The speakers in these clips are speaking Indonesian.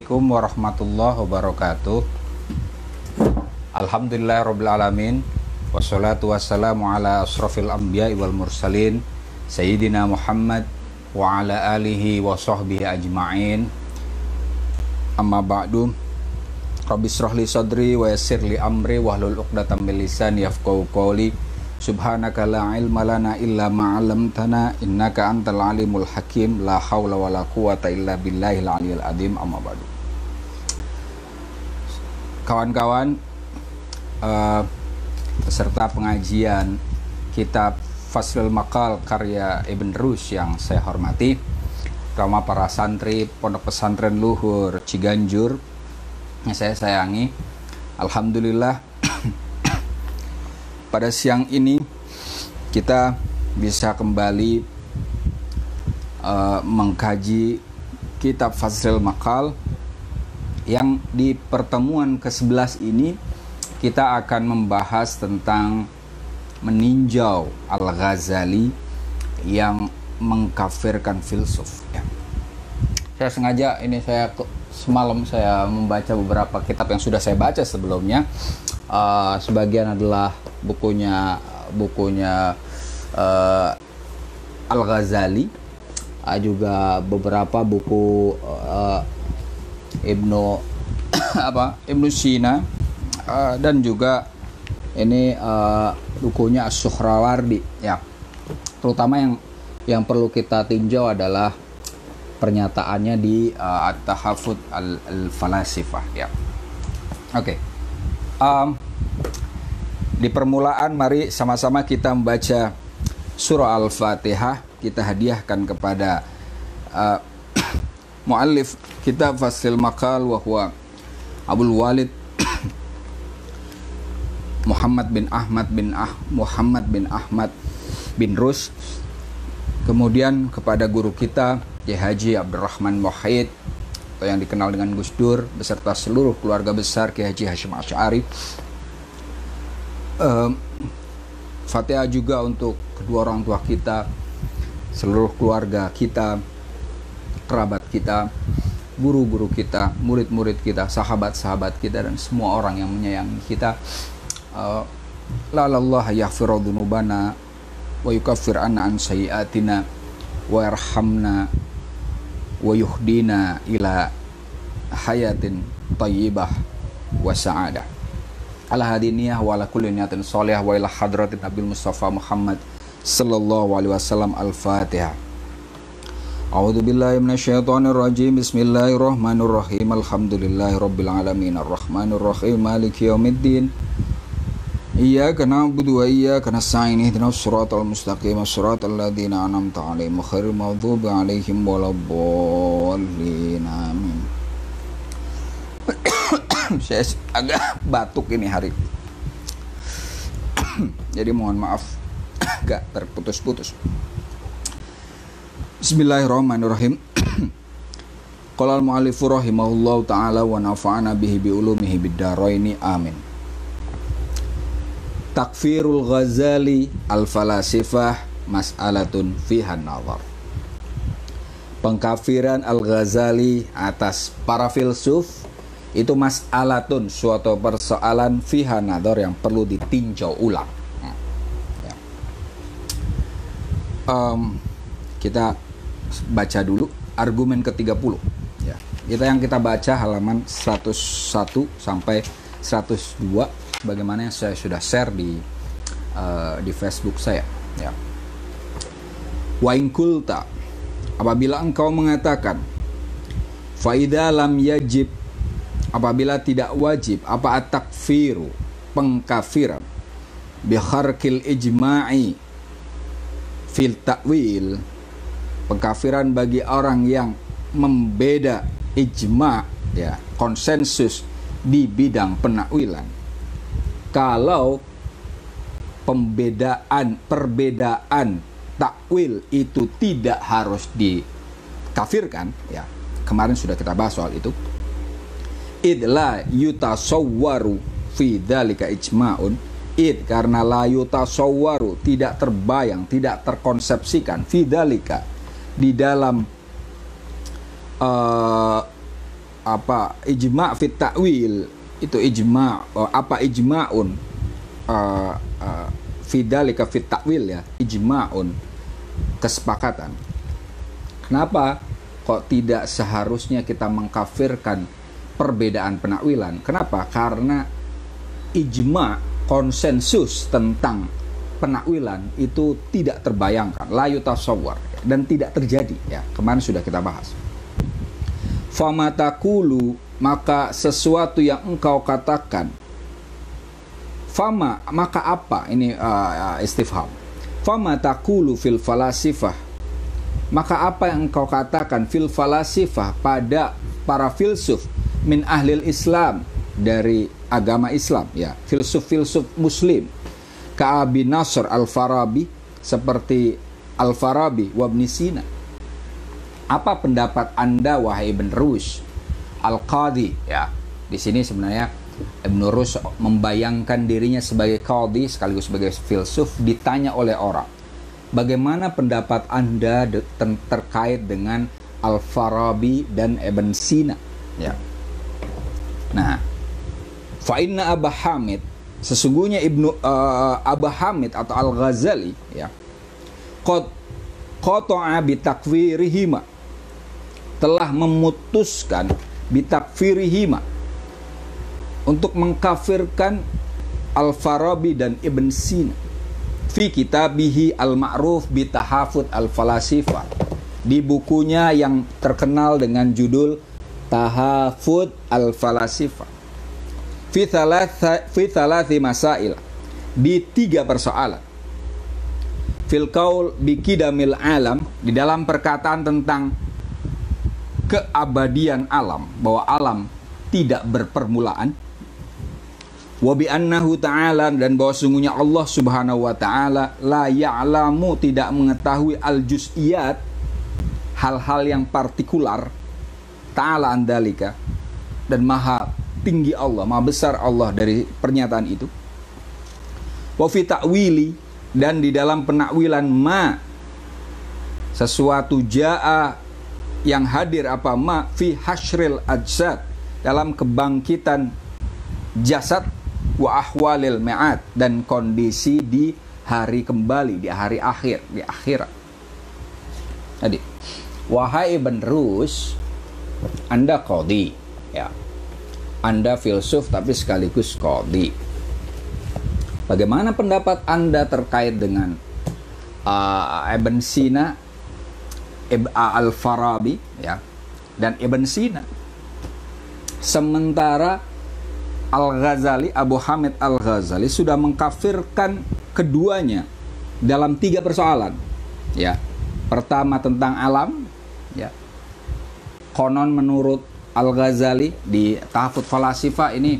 Assalamualaikum warahmatullahi wabarakatuh. Alhamdulillahirabbil alamin. Wassalatu wassalamu ala asrofil anbiya'i wal mursalin Sayyidina Muhammad wa ala alihi wa sahbihi ajma'in. Amma ba'du. Rabbi shrahli sadri wa yassirli amri wahlul 'uqdatam min lisani yafqahu qawli. Subhanaka la ilma lana illa ma 'allamtana innaka antal alimul hakim. La haula wala quwata illa billahil aliyil azim. Amma ba'du. Kawan-kawan, peserta pengajian kitab Faslul Maqal karya Ibn Rushd yang saya hormati, terutama para santri Pondok Pesantren Luhur Ciganjur yang saya sayangi. Alhamdulillah pada siang ini kita bisa kembali mengkaji kitab Faslul Maqal, yang di pertemuan ke-11 ini kita akan membahas tentang meninjau Al-Ghazali yang mengkafirkan filsuf. Saya sengaja semalam saya membaca beberapa kitab yang sudah saya baca sebelumnya. Sebagian adalah bukunya Al-Ghazali, juga beberapa buku Ibnu Sina, dan juga ini bukunya As-Suhrawardi ya. Terutama yang perlu kita tinjau adalah pernyataannya di At-Tahafut al-Falasifah ya. Oke. Di permulaan mari sama-sama kita membaca surah Al-Fatihah. Kita hadiahkan kepada muallif kitab Faslul Maqal wa huwa Abul Walid Muhammad bin Ahmad bin Rushd. Kemudian kepada guru kita Kiai Haji Abdurrahman Muhyiddin atau yang dikenal dengan Gus Dur beserta seluruh keluarga besar Kiai Haji Hasyim Asy'ari. Fatihah juga untuk kedua orang tua kita, seluruh keluarga kita, kerabat kita, guru-guru kita, murid-murid kita, sahabat-sahabat kita, dan semua orang yang menyayangi kita. La'allahu yaghfiru dzunubana wa yukaffir anna an sayyi'atina wa yarhamna wa yuhdina ila hayatin thayyibah wa sa'adah. Ala hadiniyah wa ala kulli niyatin shalihah wa ila hadratin Nabil Mustafa Muhammad sallallahu alaihi wasallam. Al-Fatihah. A'udzu billahi minasyaitonir rajim. Bismillahirrahmanirrahim. Alhamdulillahirabbil alamin arrahmanir rahim maliki yaumiddin. Iyyaka na'budu wa iyyaka nasta'in ihdinas siratal mustaqim siratal ladzina an'amta 'alaihim ghairil maghdubi 'alaihim waladdallin. Amin. Saya agak batuk ini hari. Jadi mohon maaf agak terputus-putus. Bismillahirrahmanirrahim. Qala al-mu'allifu rahimahullahu ta'ala wa nafa'ana bihi bi ulumihi bid-dharaini amin. Takfirul Ghazali al-falasifah mas'alatun fiha nazar. Pengkafiran Al-Ghazali atas para filsuf itu mas'alatun, suatu persoalan fiha nazar yang perlu ditinjau ulang. Kita baca dulu argumen ke-30 ya. Kita baca halaman 101 sampai 102 bagaimana yang saya sudah share di Facebook saya ya. Wa in kulta, apabila engkau mengatakan, fa idza lam yajib, apabila tidak wajib, apa at-takfiru, pengkafiran, bi kharqil ijma'i fil ta'wil, pengkafiran bagi orang yang membeda ijma' ya, konsensus di bidang penakwilan. Kalau perbedaan takwil itu tidak harus dikafirkan ya, kemarin sudah kita bahas soal itu. Idla yutasawwaru fi dzalika ijma'un, id karena la yutasawwaru tidak terbayang, tidak terkonsepsikan, fi dzalika di dalam apa ijma' fit ta'wil, itu ijma', apa ijma'un fidalika fit ta'wil ya, ijma'un, kesepakatan. Kenapa kok tidak seharusnya kita mengkafirkan perbedaan penakwilan? Kenapa? Karena ijma', konsensus tentang penakwilan itu tidak terbayangkan, la yutasawwar, dan tidak terjadi ya. Kemarin sudah kita bahas. Fama taqulu, maka sesuatu yang engkau katakan. Fama, maka apa? Ini istifham. Fama taqulu fil falasifah, maka apa yang engkau katakan fil falasifah, pada para filsuf min ahlil Islam, dari agama Islam ya, filsuf muslim, ka Abi Nasr al-Farabi, seperti Al-Farabi wa Ibn Sina. Apa pendapat Anda wahai Ibn Rushd al-Qadhi ya? Di sini sebenarnya Ibn Rushd membayangkan dirinya sebagai qadhi sekaligus sebagai filsuf, ditanya oleh orang, bagaimana pendapat Anda terkait dengan Al-Farabi dan Ibn Sina ya. Nah, fa inna Aba Hamid, sesungguhnya Aba Hamid atau Al-Ghazali ya, qad qata'a bi takfirihima, telah memutuskan bitakfirihima, untuk mengkafirkan Al-Farabi dan Ibn Sina, fi kitabihi al-ma'ruf bi tahafut al-falasifa, di bukunya yang terkenal dengan judul Tahafut al-Falasifa, fi thalathi masail, di 3 persoalan. Fil qaul bi qidamil alam, di dalam perkataan tentang keabadian alam, bahwa alam tidak berpermulaan. Wa bi annahu ta'ala, dan bahwa sungguhnya Allah Subhanahu wa ta'ala la ya'lamu, tidak mengetahui al-juz'iyat, hal-hal yang partikular, ta'ala andalika, dan maha tinggi Allah, maha besar Allah dari pernyataan itu. Wa fi ta'wili, dan di dalam penakwilan ma, sesuatu ja'a, yang hadir apa, ma fi hasyril ajsad, dalam kebangkitan jasad, wa ahwalil ma'ad, dan kondisi di hari kembali, di hari akhir, di akhirat. Jadi, wahai Ibn Rushd, Anda qadhi ya, Anda filsuf tapi sekaligus qadhi. Bagaimana pendapat Anda terkait dengan Ibn Sina, Al-Farabi ya, dan Ibn Sina? Sementara Al-Ghazali, Abu Hamid Al-Ghazali sudah mengkafirkan keduanya dalam 3 persoalan ya. Pertama tentang alam ya, konon menurut Al-Ghazali di Tahafut Falasifa ini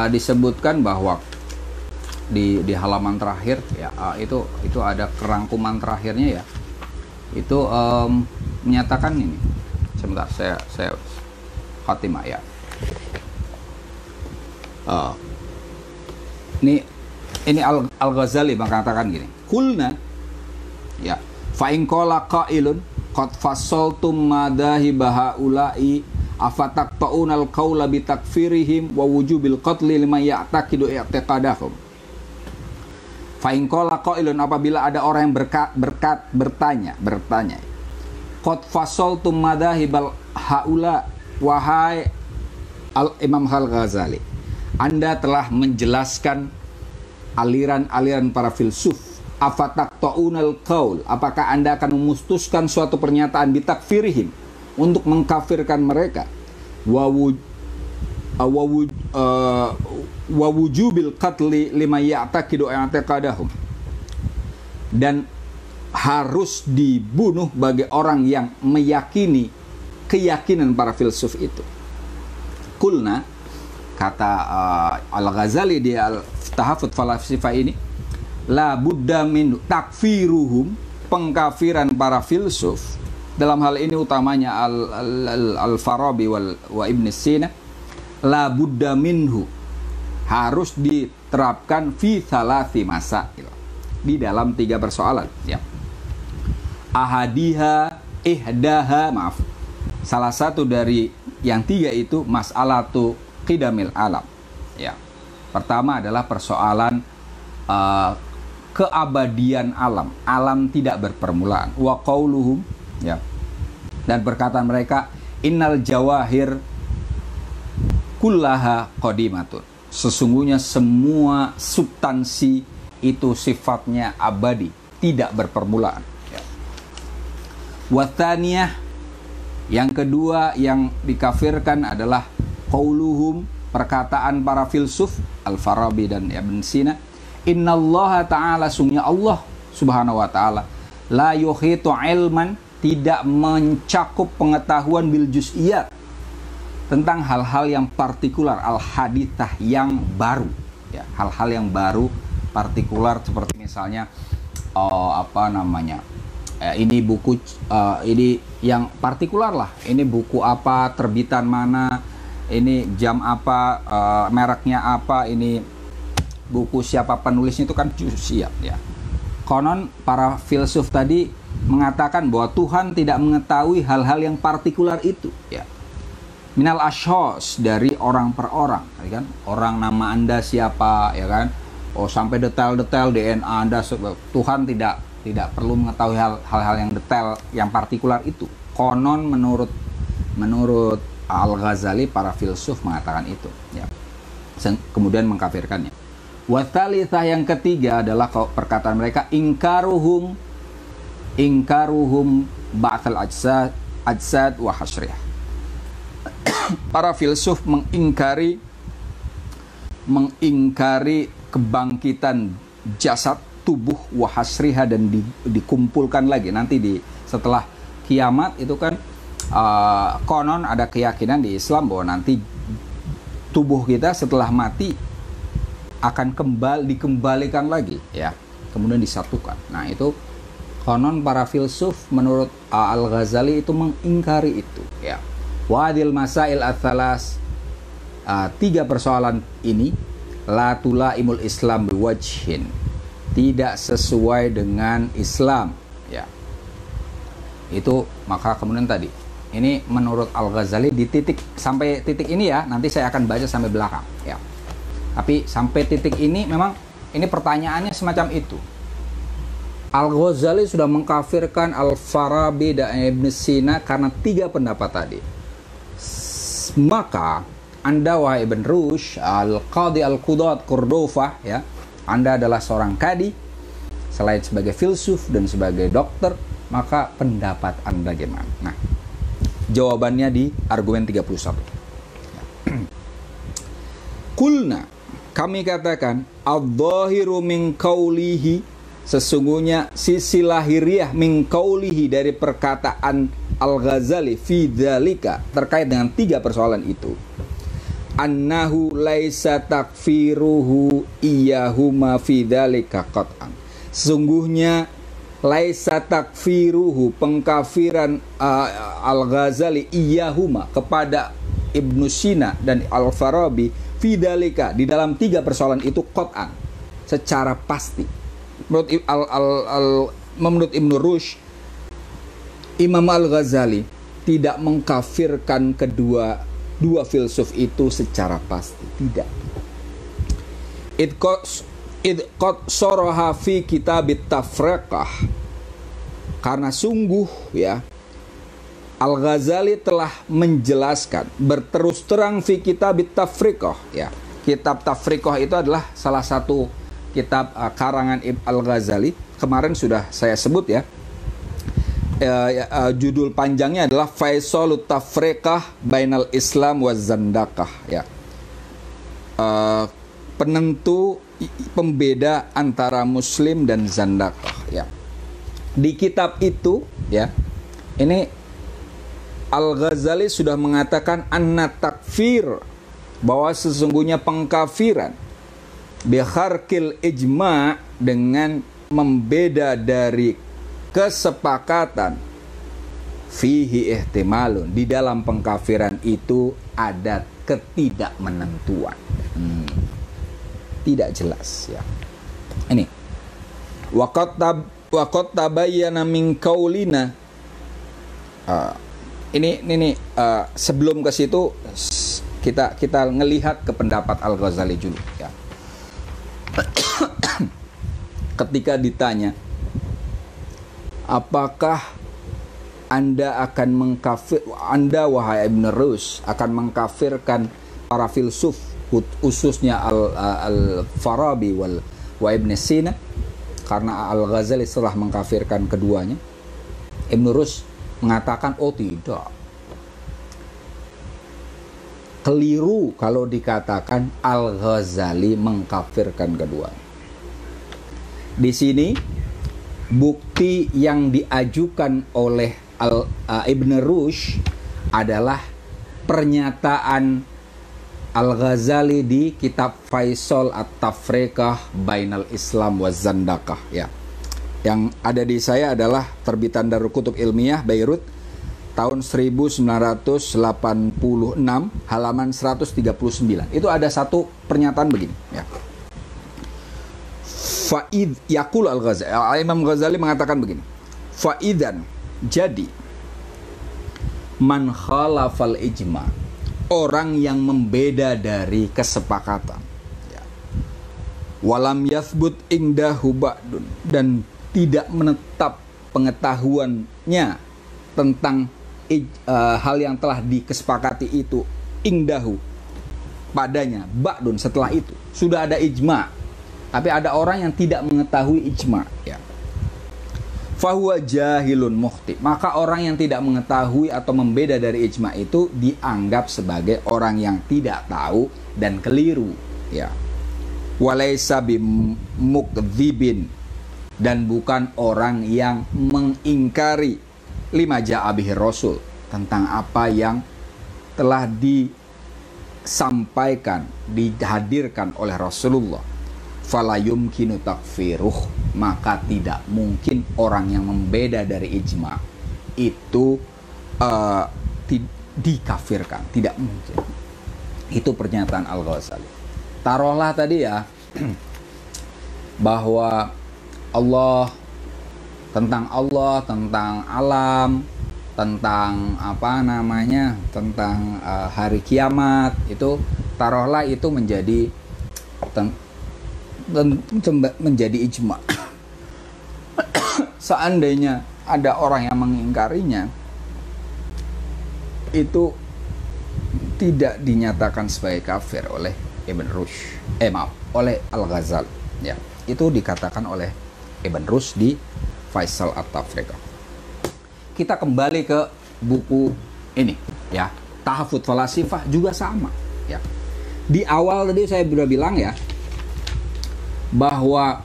disebutkan bahwa di halaman terakhir ya, itu ada kerangkuman terakhirnya ya, itu menyatakan ini. Sebentar, saya khatimah ya. Ini Al-Ghazali mengatakan gini, kulna ya, fa in qala qailun qad fassaltum madahiba haula'i afataqtaunal qaula bi takfirihim wa wujubil qatli liman ya'taqidu i'tiqadahum. Fa in qala qailun, apabila ada orang yang bertanya qad fassaltum madahibal haula, wahai Imam Al-Ghazali, Anda telah menjelaskan aliran-aliran para filsuf. Afataqtaunal qaul, apakah Anda akan memutuskan suatu pernyataan bitakfirihim, untuk mengkafirkan mereka, wa wujubil qatli lima ya'taqidu i'tiqadahum, dan harus dibunuh bagi orang yang meyakini keyakinan para filsuf itu. Kulna, kata Al-Ghazali di Tahafut Falasifa ini, la budda min takfiruhum, pengkafiran para filsuf, dalam hal ini utamanya Al-Farabi wa Ibn Sina, la budda minhu, harus diterapkan fi thalathi masail, di dalam 3 persoalan ya. Ahadiha ihdaha, maaf, salah satu dari yang tiga itu mas'alatu qidamil alam. Ya. Pertama adalah persoalan keabadian alam. Alam tidak berpermulaan. Wa qauluhum, ya. Dan perkataan mereka, innal jawahir kullaha qadimatun. Sesungguhnya semua substansi itu sifatnya abadi, tidak berpermulaan. Ya. Wa thaniyah, yang kedua yang dikafirkan adalah qauluhum, perkataan para filsuf Al-Farabi dan Ibn Sina, innallaha ta'ala, sungguhnya Allah subhanahu wa ta'ala, la yuhitu ilman, tidak mencakup pengetahuan bil juz'iyat, tentang hal-hal yang partikular, al-hadithah, yang baru, ya, hal-hal yang baru partikular, seperti misalnya ini buku ini yang partikular lah, ini buku apa, terbitan mana, ini jam apa, mereknya apa, ini buku siapa penulisnya, itu kan juz'iyat, ya. Konon para filsuf tadi mengatakan bahwa Tuhan tidak mengetahui hal-hal yang partikular itu, ya. Minal ashos, dari orang per orang, ya kan? Orang, nama Anda siapa, ya kan? Oh, sampai detail-detail DNA Anda, Tuhan tidak perlu mengetahui hal-hal yang detail, yang partikular itu. Konon menurut Al-Ghazali, para filsuf mengatakan itu, ya. Kemudian mengkafirkannya. Wa thalithah, yang ketiga adalah perkataan mereka, ingkaruhum ba'tsal ajsad wa hasriyah. Para filsuf mengingkari kebangkitan jasad, tubuh, wa hasriha, dan dikumpulkan lagi nanti setelah kiamat. Itu kan konon ada keyakinan di Islam bahwa nanti tubuh kita setelah mati akan dikembalikan lagi, ya, kemudian disatukan. Nah, itu konon para filsuf menurut Al-Ghazali itu mengingkari itu, ya. Wadil masail ats-tsalas, tiga persoalan ini, la tulaimul Islam biwajhin, tidak sesuai dengan Islam, ya. Itu maka kemudian tadi ini menurut Al-Ghazali sampai titik ini, ya, nanti saya akan baca sampai belakang, ya. Tapi sampai titik ini memang ini pertanyaannya semacam itu. Al-Ghazali sudah mengkafirkan Al-Farabi dan Ibn Sina karena tiga pendapat tadi. Maka Anda, wahai Ibn Rushd, Al-Qadhi Al-Qudat Cordova, ya, Anda adalah seorang kadi, selain sebagai filsuf dan sebagai dokter, maka pendapat Anda gimana? Nah, jawabannya di argumen 31. Kulna, kami katakan, adz-dzahiru min qaulihi, sesungguhnya sisi lahiriah min qaulihi, dari perkataan Al-Ghazali fi dzalika, terkait dengan tiga persoalan itu, annahu laisa takfiruhu iyahuma fi dzalika qat'an, sesungguhnya laisa takfiruhu, pengkafiran Al-Ghazali iyahuma, kepada Ibnu Sina dan Al-Farabi, fidalika, di dalam tiga persoalan itu, qat'an, secara pasti. Menurut Ibnu Rushd, Imam Al-Ghazali tidak mengkafirkan dua filsuf itu secara pasti, tidak. Id qad saraha fi kitabit tafriqah, karena sungguh, ya, Al-Ghazali telah menjelaskan berterus terang fi kitabit tafriqah, ya. Kitab Tafriqah itu adalah salah satu kitab karangan Al-Ghazali. Kemarin sudah saya sebut, ya. Judul panjangnya adalah Faisalut Tafriqah Bainal Islam wa Zandaqah, ya. Penentu, pembeda antara Muslim dan Zandaqah, ya. Di kitab itu, ya, ini Al-Ghazali sudah mengatakan anna takfir, bahwa sesungguhnya pengkafiran, bikharqil ijma', dengan membeda dari kesepakatan, fihi ihtimalun, di dalam pengkafiran itu ada ketidakmenentuan, tidak jelas, ya. Ini waqad tabayyana min qaulina, sebelum ke situ kita ngelihat ke pendapat Al-Ghazali dulu ya. Ketika ditanya, apakah Anda Anda wahai Ibn Rushd akan mengkafirkan para filsuf khususnya Al-Farabi wa Ibn Sina, karena Al-Ghazali setelah mengkafirkan keduanya? Ibn Rushd mengatakan, oh tidak, keliru kalau dikatakan Al-Ghazali mengkafirkan keduanya. Di sini bukti yang diajukan oleh Ibn Rushd adalah pernyataan Al-Ghazali di kitab Faisal At-Tafriqah Bainal Islam wa Zandaqah ya. Yang ada di saya adalah terbitan Darul Kutub Ilmiah Beirut tahun 1986 halaman 139. Itu ada satu pernyataan begini ya. Fa'id yaqul Al-Ghazali, Imam Ghazali mengatakan begini. Fa'idan, jadi man khalafal ijma', orang yang membeda dari kesepakatan ya. Walam yathbut indahu ba'dun, dan tidak menetap pengetahuannya tentang hal yang telah dikesepakati itu indahu padanya, ba'dun setelah itu sudah ada ijma, tapi ada orang yang tidak mengetahui ijma ya. Fahuwa jahilun mukhti, maka orang yang tidak mengetahui atau membeda dari ijma itu dianggap sebagai orang yang tidak tahu dan keliru ya. Walaysa bimukdzibin, dan bukan orang yang mengingkari lima ja'a bihi Rasul, tentang apa yang telah disampaikan, dihadirkan oleh Rasulullah. Fala yumkinu takfiruh, maka tidak mungkin orang yang membeda dari ijma itu dikafirkan, tidak mungkin. Itu pernyataan Al-Ghazali. Taruhlah tadi ya bahwa Allah, tentang alam, tentang tentang hari kiamat, itu taruhlah itu menjadi ijma. Seandainya ada orang yang mengingkarinya, itu tidak dinyatakan sebagai kafir oleh Ibn Rushd, oleh Al-Ghazali ya. Itu dikatakan oleh Ibn Rushd di Faisal At-Tafriqah. Kita kembali ke buku ini ya, Tahafudz Falasifah juga sama ya. Di awal tadi saya sudah bilang ya bahwa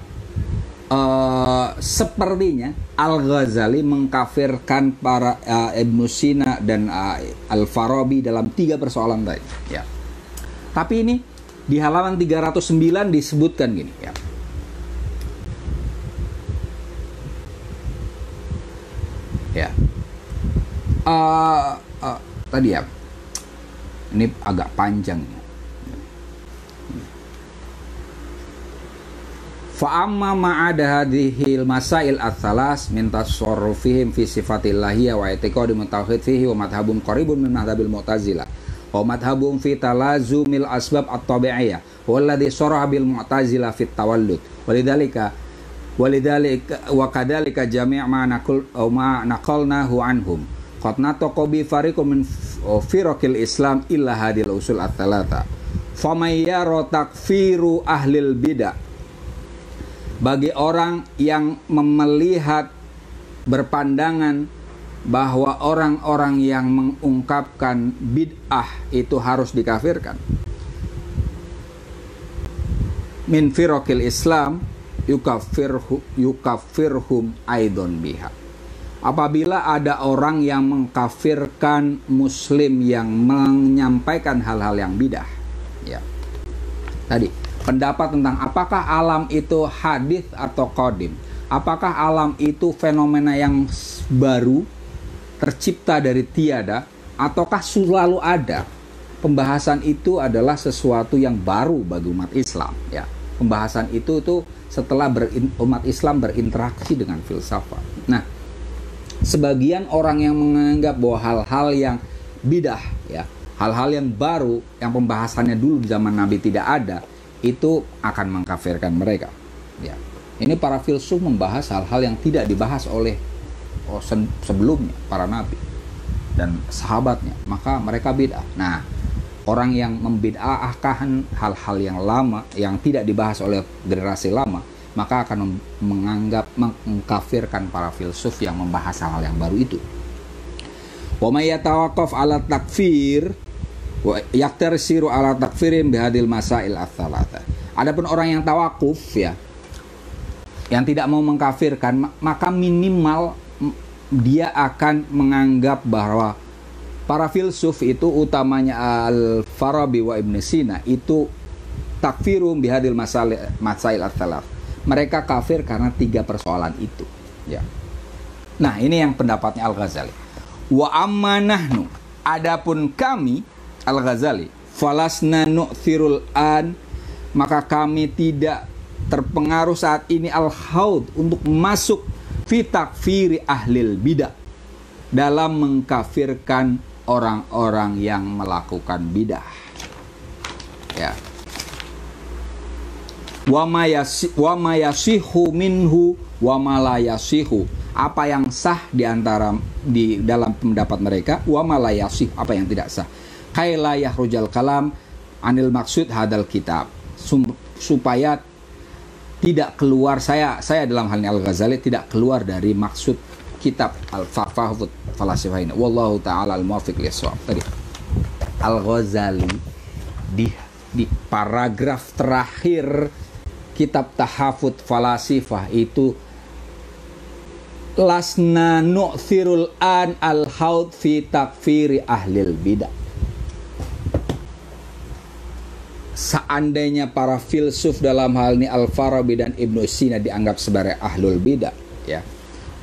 sepertinya Al-Ghazali mengkafirkan para Ibn Sina dan Al-Farabi dalam 3 persoalan tadi ya. Tapi ini di halaman 309 disebutkan gini ya. Ya, tadi ya, ini agak panjang ya. Fa'amma ma'ada hadhil masail ats-tsalas min tasarrufihim fi sifatillahi wa i'tiqadi mutawhid fihi wa madhhabun qaribun min madhhabil mu'tazilah wa madhhabun fi talazumil asbab at-tabi'iyyah walladhi saraha bil mu'tazilah fit tawallud walidhalika wa kadhalika jami' ma naqalnahu anhum qad nataqa bi fariqun min firaqil islam illa hadil usul at-thalatha famay yara takfiru ahlil bidah, bagi orang yang melihat berpandangan bahwa orang-orang yang mengungkapkan bid'ah itu harus dikafirkan, min firaqil islam yukafirhum aidon biha, apabila ada orang yang mengkafirkan muslim yang menyampaikan hal-hal yang bidah ya. Tadi pendapat tentang apakah alam itu hadis atau qadim, apakah alam itu fenomena yang baru tercipta dari tiada ataukah selalu ada. Pembahasan itu adalah sesuatu yang baru bagi umat Islam ya. Pembahasan itu setelah umat Islam berinteraksi dengan filsafat. Nah, sebagian orang yang menganggap bahwa hal-hal yang bidah, ya, hal-hal yang baru yang pembahasannya dulu di zaman Nabi tidak ada, itu akan mengkafirkan mereka. Ya. Ini para filsuf membahas hal-hal yang tidak dibahas oleh sebelumnya para nabi dan sahabatnya, maka mereka bid'ah. Nah, orang yang membid'ahkan hal-hal yang lama yang tidak dibahas oleh generasi lama, maka akan menganggap mengkafirkan para filsuf yang membahas hal-hal yang baru itu. Wa may yatawaqqaf ala takfir wa yaktarsiru ala takfirin bihadil masail ats-tsalatsa. Adapun orang yang tawakuf, ya, yang tidak mau mengkafirkan, maka minimal dia akan menganggap bahwa para filsuf itu, utamanya Al-Farabi wa Ibn Sina, itu takfirum bihadil masail ats-tsalatsa. Mereka kafir karena 3 persoalan itu, ya. Nah, ini yang pendapatnya Al-Ghazali. Wa amma nahnu, adapun kami, Al-Ghazali, falasna nu'thirul an, maka kami tidak terpengaruh saat ini al-haud untuk masuk fi takfiri ahlil bidah, dalam mengkafirkan orang-orang yang melakukan bidah, ya. Wa ma yasihu minhu wa ma la yasihu, apa yang sah di dalam pendapat mereka, wa ma la yasih, apa yang tidak sah. Kaila yahrujal kalam anil maksud hadal kitab, supaya tidak keluar, saya dalam hal ini Al-Ghazali tidak keluar dari maksud kitab Al-Fahfud Falasifah ini. Wallahu ta'ala al-muwafiq lis-shawab. Tadi Al-Ghazali di paragraf terakhir kitab Tahafut Falasifah itu, lasna nu'thirul an al-haud fi takfiri ahlil bidah. Seandainya para filsuf dalam hal ini Al-Farabi dan Ibnu Sina dianggap sebagai ahlul bidah, ya,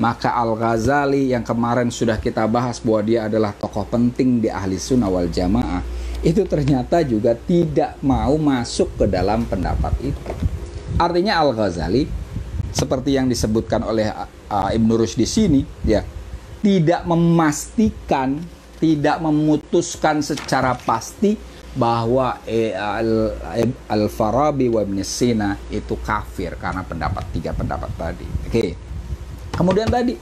maka Al-Ghazali yang kemarin sudah kita bahas bahwa dia adalah tokoh penting di ahli sunnah wal jamaah, itu ternyata juga tidak mau masuk ke dalam pendapat itu. Artinya Al-Ghazali, seperti yang disebutkan oleh Ibn Rushd di sini, ya, tidak memastikan, tidak memutuskan secara pasti bahwa Al-Farabi wa Ibn Sina itu kafir karena 3 pendapat tadi. Oke. Kemudian tadi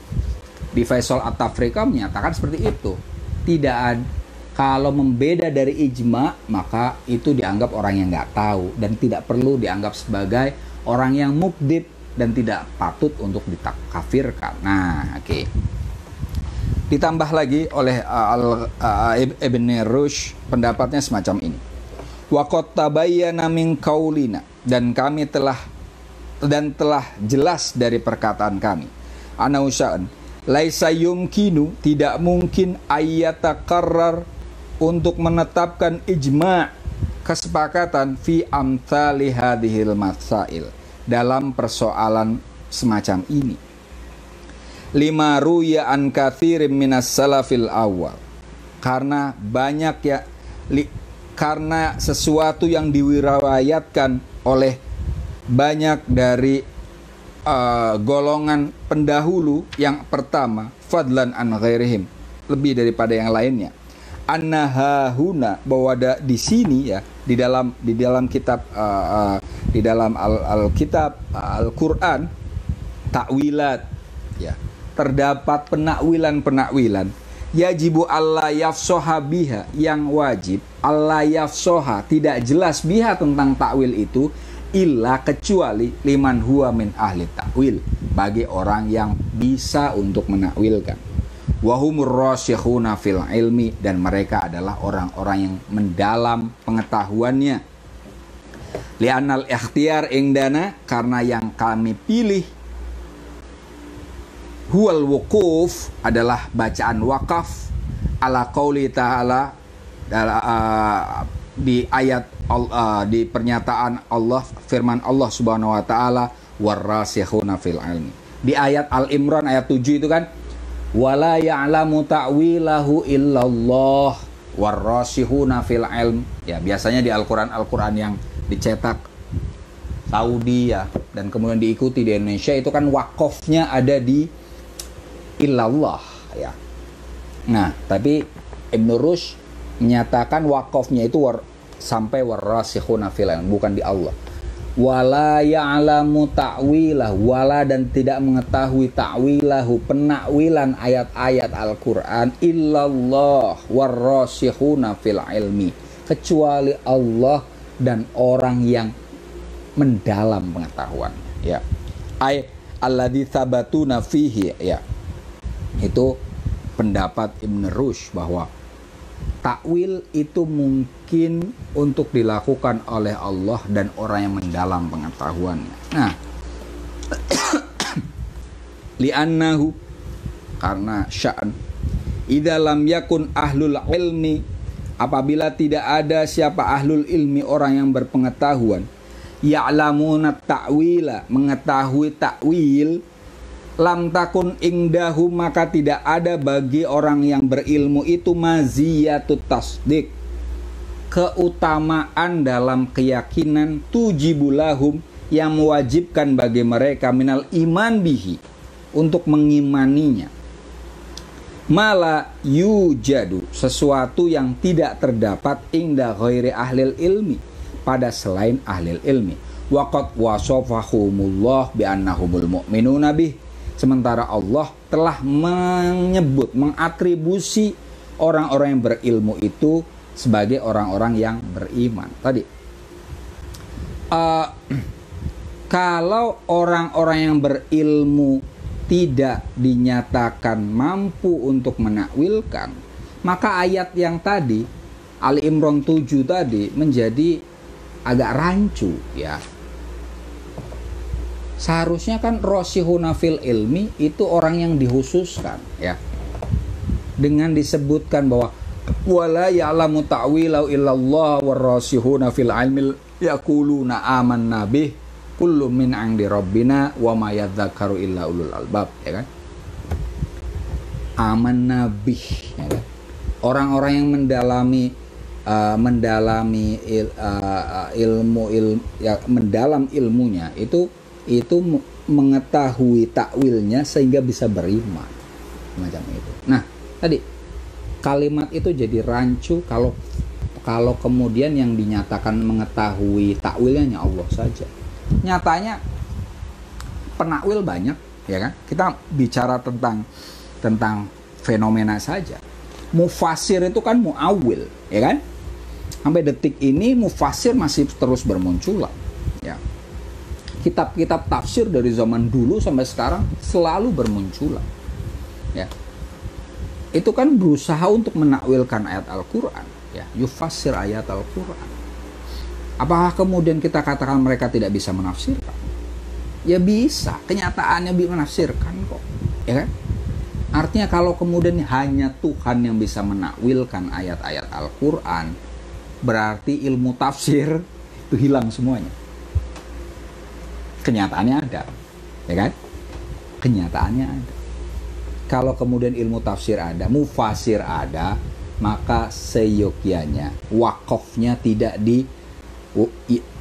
di Faisal At-Tafriqa menyatakan seperti itu. Tidak ada, kalau membeda dari ijma, maka itu dianggap orang yang nggak tahu dan tidak perlu dianggap sebagai orang yang mukdib dan tidak patut untuk dikafirkan. Nah, oke. Ditambah lagi oleh Ibn Rushd pendapatnya semacam ini. Wa qad tabayyana min qaulina, dan kami telah jelas dari perkataan kami. Ana usya'an laisa yumkinu, tidak mungkin ayyatakarrar, untuk menetapkan ijma', kesepakatan fi amthali hadhil masail, dalam persoalan semacam ini. Lima ruya an katsirin minas salafil awal, karena banyak karena sesuatu yang diriwayatkan oleh banyak dari golongan pendahulu yang pertama, fadlan an ghairihim, lebih daripada yang lainnya. Annahahuna, bahwa di sini, ya, di dalam kitab di dalam Alkitab Al-Qur'an, takwilat, ya, terdapat penakwilan yajibu alla yafsoha biha, yang wajib alla yafsoha, tidak jelas biha tentang takwil itu, illa, kecuali liman huwa min ahli takwil, bagi orang yang bisa untuk menakwilkan. Wahumur rasikhuna fil ilmi, dan mereka adalah orang-orang yang mendalam pengetahuannya. Li'annal ikhtiyar indana, karena yang kami pilih, huwal wukuf, adalah bacaan wakaf, ala qauli ta'ala, di ayat di pernyataan Allah, firman Allah Subhanahu wa taala, warasikhuna fil ilmi. Di ayat Al-Imran ayat 7 itu kan, wala ya'lamu ta'wilahu illallah warasikhuna fil ilm. Ya, biasanya di Al-Qur'an yang dicetak Saudi, ya, dan kemudian diikuti di Indonesia, itu kan wakafnya ada di illallah ya. Nah, tapi Ibn Rushd menyatakan wakafnya itu sampai warasikhuna fil ilm, bukan di Allah. Wala ya'lamu ta'wilah, wala dan tidak mengetahui ta'wilahu, penakwilan ayat-ayat Al-Qur'an illallah warasikhuna fil ilmi, kecuali Allah dan orang yang mendalam pengetahuan ya. Ay alladzi tsabatuna fihi ya. Itu pendapat Ibn Rushd bahwa takwil itu mungkin untuk dilakukan oleh Allah dan orang yang mendalam pengetahuannya. Nah, li'annahu, karena sya'an, idza lam yakun ahlul ilmi, apabila tidak ada siapa ahlul ilmi, orang yang berpengetahuan, ya'lamuna ta'wila, mengetahui takwil, lam takun ingdahu, maka tidak ada bagi orang yang berilmu itu maziyatut tasdik, keutamaan dalam keyakinan, tujibulahum, yang mewajibkan bagi mereka minal iman bihi, untuk mengimaninya, mala yujadu, sesuatu yang tidak terdapat ingda ghairi ahlil ilmi, pada selain ahlil ilmi. Waqad wasafahumullah bi'annahumul mu'minuna bih, sementara Allah telah menyebut, mengatribusi orang-orang yang berilmu itu sebagai orang-orang yang beriman. Tadi, kalau orang-orang yang berilmu tidak dinyatakan mampu untuk menakwilkan, maka ayat yang tadi, Ali Imran 7 tadi, menjadi agak rancu ya. Seharusnya kan rosihuna fil ilmi itu orang yang dikhususkan ya, dengan disebutkan bahwa wala ya'lamu ta'wilahu illallah warasihuna fil ilmi yaquluna amanna bih kullu min 'indi rabbina wa ma yadzakaru illa ulul albab ya kan. Amanna bih ya kan? Orang-orang yang mendalam ilmunya itu mengetahui takwilnya sehingga bisa beriman macam itu. Nah, tadi kalimat itu jadi rancu kalau kemudian yang dinyatakan mengetahui takwilnya hanya Allah saja. Nyatanya penakwil banyak ya kan. Kita bicara tentang fenomena saja. Mufasir itu kan muawil ya kan. Sampai detik ini mufasir masih terus bermunculan ya. Kitab-kitab tafsir dari zaman dulu sampai sekarang selalu bermunculan ya. Itu kan berusaha untuk menakwilkan ayat Al-Quran ya, yufassir ayat Al-Quran. Apakah kemudian kita katakan mereka tidak bisa menafsirkan? Ya bisa, kenyataannya bisa menafsirkan kok ya kan. Artinya kalau kemudian hanya Tuhan yang bisa menakwilkan ayat-ayat Al-Quran, berarti ilmu tafsir itu hilang semuanya. Kenyataannya ada, ya kan? Kenyataannya ada. Kalau kemudian ilmu tafsir ada, mufasir ada, maka seyogyanya wakafnya tidak di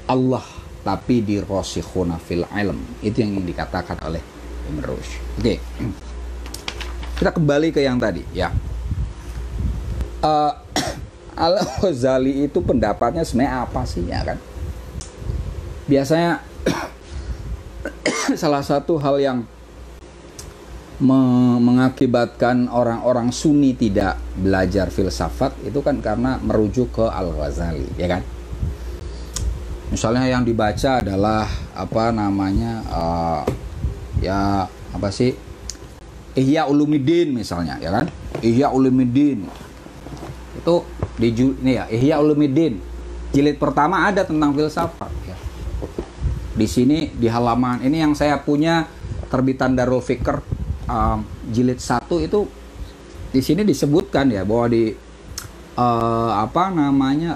Allah, tapi di rosikhuna fil ilm. Itu yang dikatakan oleh Ibn Rushd. Oke, kita kembali ke yang tadi, ya. Al-Ghazali itu pendapatnya sebenarnya apa sih, ya kan? Biasanya salah satu hal yang mengakibatkan orang-orang Sunni tidak belajar filsafat itu kan karena merujuk ke Al-Ghazali, ya kan? Misalnya yang dibaca adalah apa namanya, ya apa sih, Ihya Ulumuddin misalnya, ya kan? Ihya Ulumuddin itu ini ya, Ihya Ulumuddin jilid pertama ada tentang filsafat. Ya. Di sini di halaman ini yang saya punya terbitan Darul Fikr jilid 1 itu di sini disebutkan ya bahwa di apa namanya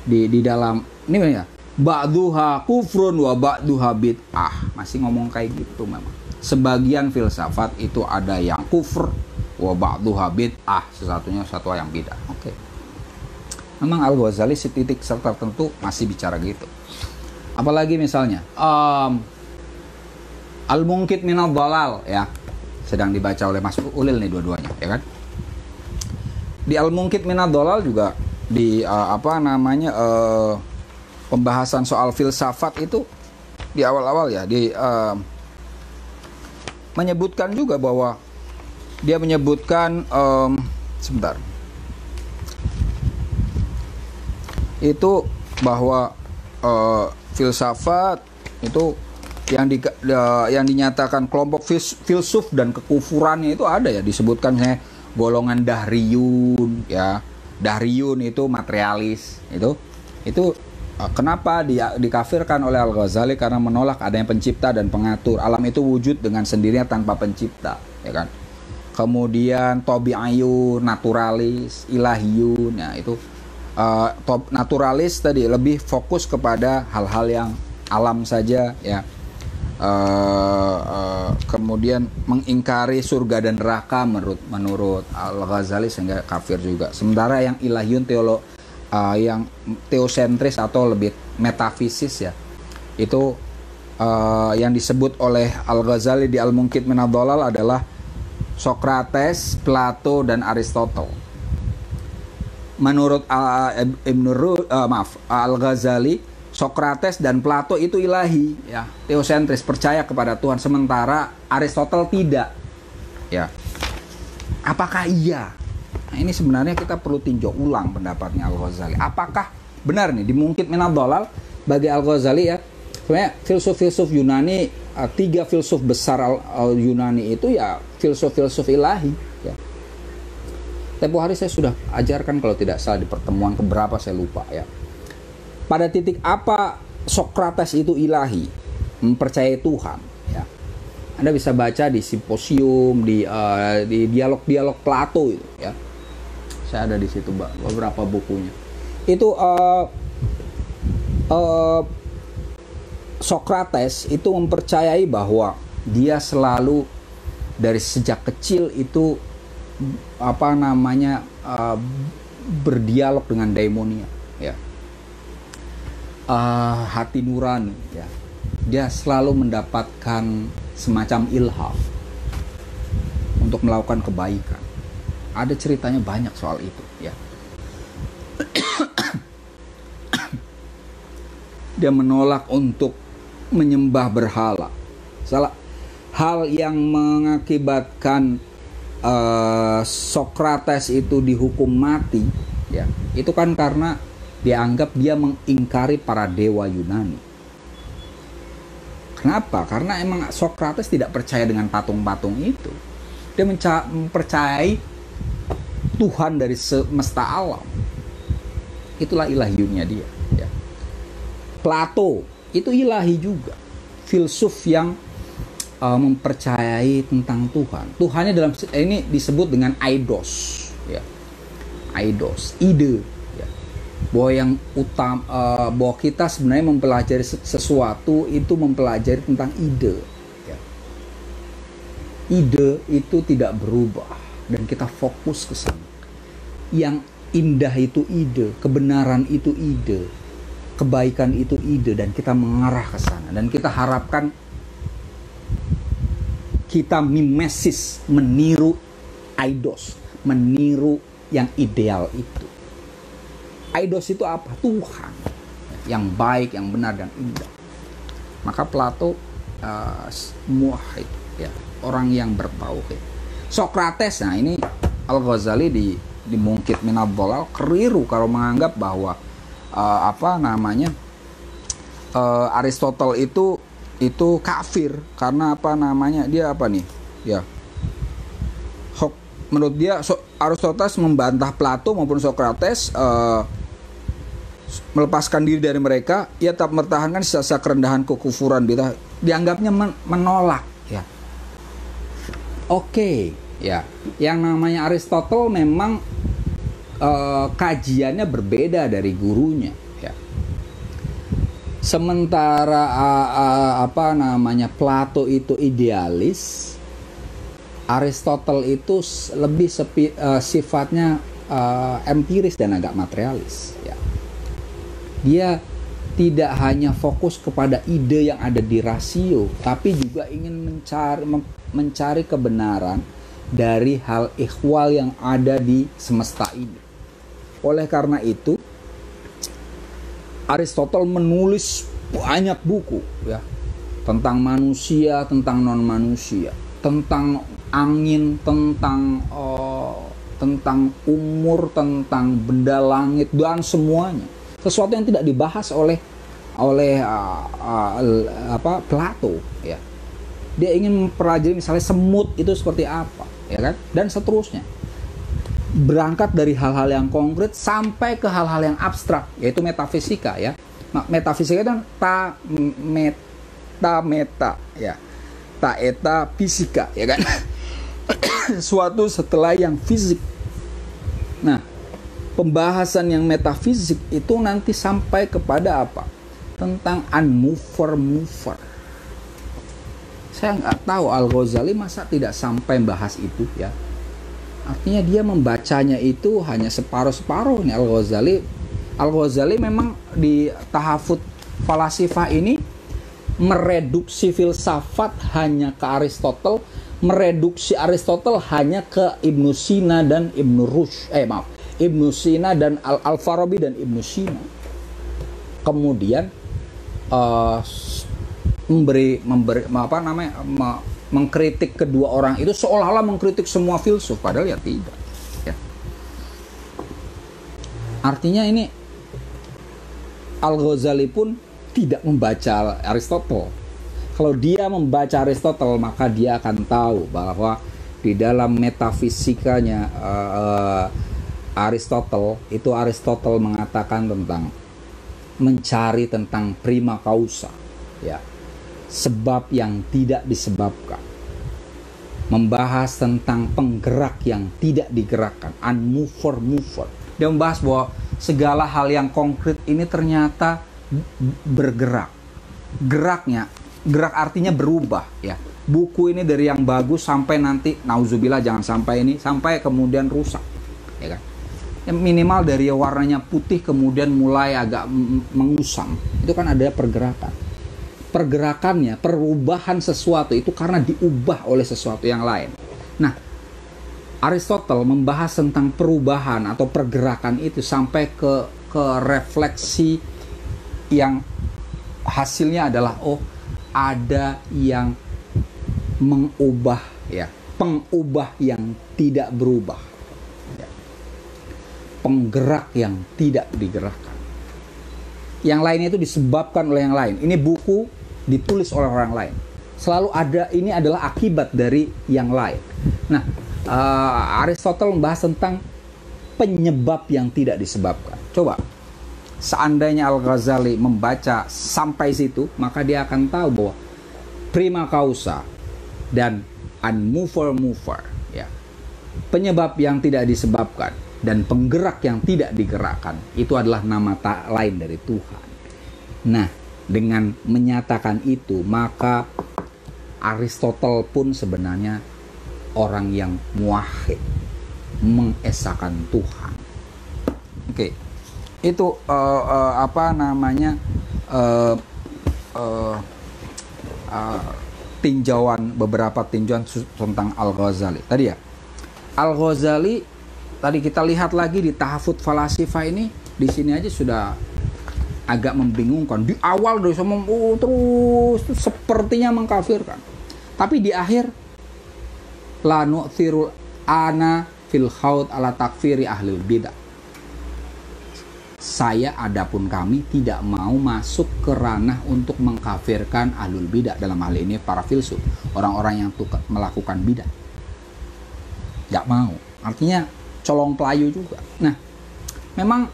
di dalam ini ya, ba'duha kufrun wa ba'duha bid'ah, masih ngomong kayak gitu. Memang sebagian filsafat itu ada yang kufur wa ba'duha bid'ah, satu yang bid'ah. Oke. Memang Al-Ghazali setitik tertentu masih bicara gitu. Apalagi misalnya Al-Munqidh Minadh Dhalal ya. Sedang dibaca oleh Mas Ulil nih dua-duanya, ya kan? Di Al-Munqidh Minadh Dhalal juga di pembahasan soal filsafat itu di awal-awal ya menyebutkan juga bahwa dia menyebutkan sebentar. Itu bahwa filsafat itu yang dinyatakan kelompok filsuf dan kekufurannya itu ada ya, disebutkan golongan Dahriyun ya. Dahriyun itu materialis. Itu kenapa dikafirkan oleh Al-Ghazali? Karena menolak adanya pencipta dan pengatur. Alam itu wujud dengan sendirinya tanpa pencipta, ya kan? Kemudian tabi'iyun, naturalis, ilahiyun, ya itu naturalis tadi lebih fokus kepada hal-hal yang alam saja, ya. Kemudian mengingkari surga dan neraka menurut Al-Ghazali sehingga kafir juga. Sementara yang ilahiyun yang teosentris atau lebih metafisis ya, itu yang disebut oleh Al-Ghazali di Al-Munqidh Minadh Dhalal adalah Sokrates, Plato, dan Aristotle. Menurut Al-Ghazali, Sokrates dan Plato itu ilahi ya, teosentris, percaya kepada Tuhan, sementara Aristotle tidak ya. Apakah iya? Nah, ini sebenarnya kita perlu tinjau ulang pendapatnya Al-Ghazali. Apakah benar nih di Munqidh Minadh Dhalal bagi Al-Ghazali ya, sebenarnya filsuf-filsuf Yunani, tiga filsuf besar Yunani itu ya filsuf-filsuf ilahi ya. Tempo hari saya sudah ajarkan kalau tidak salah di pertemuan keberapa saya lupa ya. Pada titik apa Sokrates itu ilahi, mempercayai Tuhan ya. Anda bisa baca di simposium, di dialog-dialog Plato itu ya. Saya ada di situ beberapa bukunya. Itu Sokrates itu mempercayai bahwa dia selalu dari sejak kecil itu berdialog dengan daimonia ya. Hati nurani ya. Dia selalu mendapatkan semacam ilham untuk melakukan kebaikan. Ada ceritanya banyak soal itu ya. Dia menolak untuk menyembah berhala. Salah hal yang mengakibatkan Sokrates itu dihukum mati ya, itu kan karena dianggap dia mengingkari para dewa Yunani. Kenapa? Karena emang Sokrates tidak percaya dengan patung-patung itu. Dia mempercayai Tuhan dari semesta alam. Itulah ilahiyunnya dia ya. Plato itu ilahi juga, filsuf yang mempercayai tentang Tuhan. Tuhannya dalam ini disebut dengan eidos ya. Eidos, ide ya. Bahwa bahwa kita sebenarnya mempelajari sesuatu itu mempelajari tentang ide ya. Ide itu tidak berubah dan kita fokus ke sana. Yang indah itu ide, kebenaran itu ide, kebaikan itu ide, dan kita mengarah ke sana. Dan kita harapkan kita mimesis, meniru eidos, meniru yang ideal itu. Eidos itu apa? Tuhan yang baik, yang benar dan indah. Maka Plato muwahhid ya, orang yang bertauhid. Sokrates, nah ini Al-Ghazali di Munqidh Minadh Dhalal keliru kalau menganggap bahwa Aristotle itu kafir karena dia ya, menurut dia Aristoteles membantah Plato maupun Sokrates, melepaskan diri dari mereka, ia tak mempertahankan sisa-sisa kerendahan kekufuran, dianggapnya menolak ya. Oke ya, yang namanya Aristotle memang kajiannya berbeda dari gurunya ya. Sementara Plato itu idealis, Aristotle itu lebih sifatnya empiris dan agak materialis ya. Dia tidak hanya fokus kepada ide yang ada di rasio, tapi juga ingin mencari kebenaran dari hal ihwal yang ada di semesta ini. Oleh karena itu, Aristotle menulis banyak buku ya, tentang manusia, tentang non manusia, tentang angin, tentang umur, tentang benda langit dan semuanya. Sesuatu yang tidak dibahas oleh Plato ya. Dia ingin mempelajari misalnya semut itu seperti apa, ya kan? Dan seterusnya. Berangkat dari hal-hal yang konkret sampai ke hal-hal yang abstrak, yaitu metafisika ya. Metafisika itu meta ya. Ta eta fisika ya kan. Sesuatu setelah yang fisik. Nah, pembahasan yang metafisik itu nanti sampai kepada apa? Tentang unmover. Saya nggak tahu Al-Ghazali masa tidak sampai bahas itu ya. Artinya dia membacanya itu hanya separuh-separuh nih Al-Ghazali memang di tahafut falasifah ini mereduksi filsafat hanya ke Aristotle, mereduksi Aristotle hanya ke Ibnu Sina dan Ibnu Sina dan Al-Farabi dan Ibnu Sina. Kemudian mengkritik kedua orang itu seolah-olah mengkritik semua filsuf, padahal ya tidak ya. Artinya ini Al-Ghazali pun tidak membaca Aristotle. Kalau dia membaca Aristotle, maka dia akan tahu bahwa di dalam metafisikanya Aristotle mengatakan tentang mencari tentang prima causa ya, sebab yang tidak disebabkan, membahas tentang penggerak yang tidak digerakkan, unmover. Dia membahas bahwa segala hal yang konkret ini ternyata bergerak. Gerak artinya berubah ya. Buku ini dari yang bagus sampai nanti nauzubillah jangan sampai kemudian rusak ya kan. Yang minimal dari warnanya putih kemudian mulai agak mengusang. Itu kan ada pergerakannya, perubahan sesuatu itu karena diubah oleh sesuatu yang lain. Nah, Aristotle membahas tentang perubahan atau pergerakan itu sampai ke refleksi yang hasilnya adalah ada yang mengubah ya, pengubah yang tidak berubah. Ya. Penggerak yang tidak digerakkan. Yang lainnya itu disebabkan oleh yang lain. Ini buku ditulis oleh orang lain. Selalu ada, ini adalah akibat dari yang lain. Nah, Aristotle membahas tentang penyebab yang tidak disebabkan. Coba, seandainya Al-Ghazali membaca sampai situ, maka dia akan tahu bahwa prima causa dan unmover ya. Penyebab yang tidak disebabkan dan penggerak yang tidak digerakkan itu adalah nama lain dari Tuhan. Nah, dengan menyatakan itu, maka Aristotle pun sebenarnya orang yang muwahhid, mengesahkan Tuhan. Oke. Itu beberapa tinjauan tentang Al-Ghazali. Tadi ya, Al-Ghazali tadi kita lihat lagi di tahafut falasifah ini, di sini aja sudah agak membingungkan. Di awal dari terus sepertinya mengkafirkan. Tapi di akhir la nu'thirul ana fil khawd ala takfiri ahlul bidah. Saya adapun kami tidak mau masuk ke ranah untuk mengkafirkan ahlul bidah, dalam hal ini para filsuf, orang-orang yang melakukan bidah. Tidak mau. Artinya colong pelayu juga. Nah, memang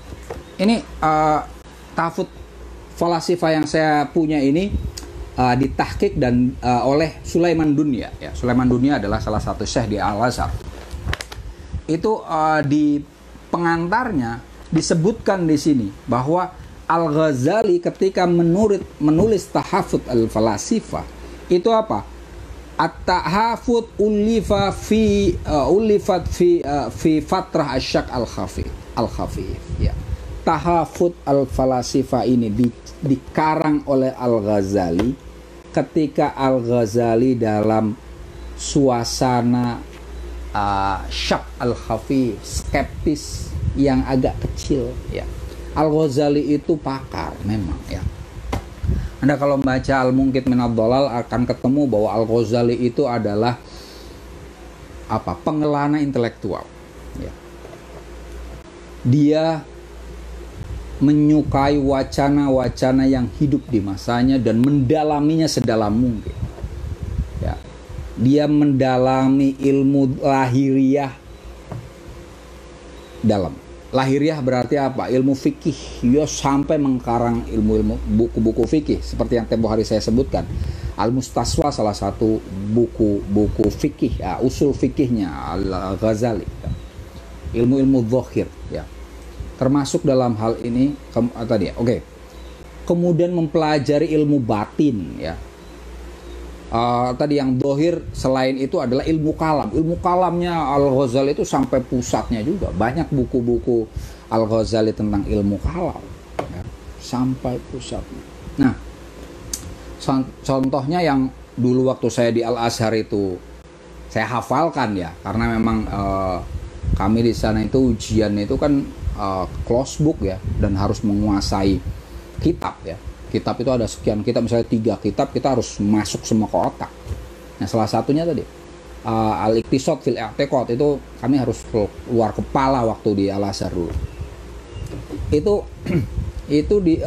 ini tahafut falasifah yang saya punya ini ditahqiq dan oleh Sulaiman Dunya. Ya, Sulaiman Dunya adalah salah satu syekh di Al-Azhar. Itu di pengantarnya disebutkan di sini bahwa Al-Ghazali ketika menulis tahafut al-falasifah itu apa? At-tahafut ulifat fi fatrah asyak al-khafif ya. Tahafut al-Falasifa ini dikarang oleh Al-Ghazali ketika Al-Ghazali dalam suasana syak al-khafi, skeptis yang agak kecil ya. Al-Ghazali itu pakar memang ya. Anda kalau membaca Al-Munqidh Minadh Dhalal akan ketemu bahwa Al-Ghazali itu adalah pengelana intelektual ya. Dia menyukai wacana-wacana yang hidup di masanya dan mendalaminya sedalam mungkin ya. Dia mendalami ilmu lahiriah dalam. Lahiriah berarti apa? Ilmu fikih. Dia sampai mengkarang ilmu-ilmu buku-buku fikih seperti yang tempo hari saya sebutkan. Al-Mustaswa salah satu buku fikih ya, usul fikihnya Al-Ghazali ya. Ilmu-ilmu zahir ya. Termasuk dalam hal ini tadi ya. Oke. Kemudian mempelajari ilmu batin ya. Tadi yang dohir selain itu adalah ilmu kalam. Ilmu kalamnya Al-Ghazali itu sampai pusatnya juga. Banyak buku-buku Al-Ghazali tentang ilmu kalam ya, sampai pusatnya. Nah, contohnya yang dulu waktu saya di Al-Azhar itu saya hafalkan ya, karena memang kami di sana itu ujian itu kan close book ya, dan harus menguasai kitab ya. Kitab itu ada sekian kitab, misalnya 3 kitab kita harus masuk semua ke otak. Nah, salah satunya tadi Al-Iqtisad fil I'tiqad itu kami harus keluar kepala waktu di Al-Azhar dulu. Itu di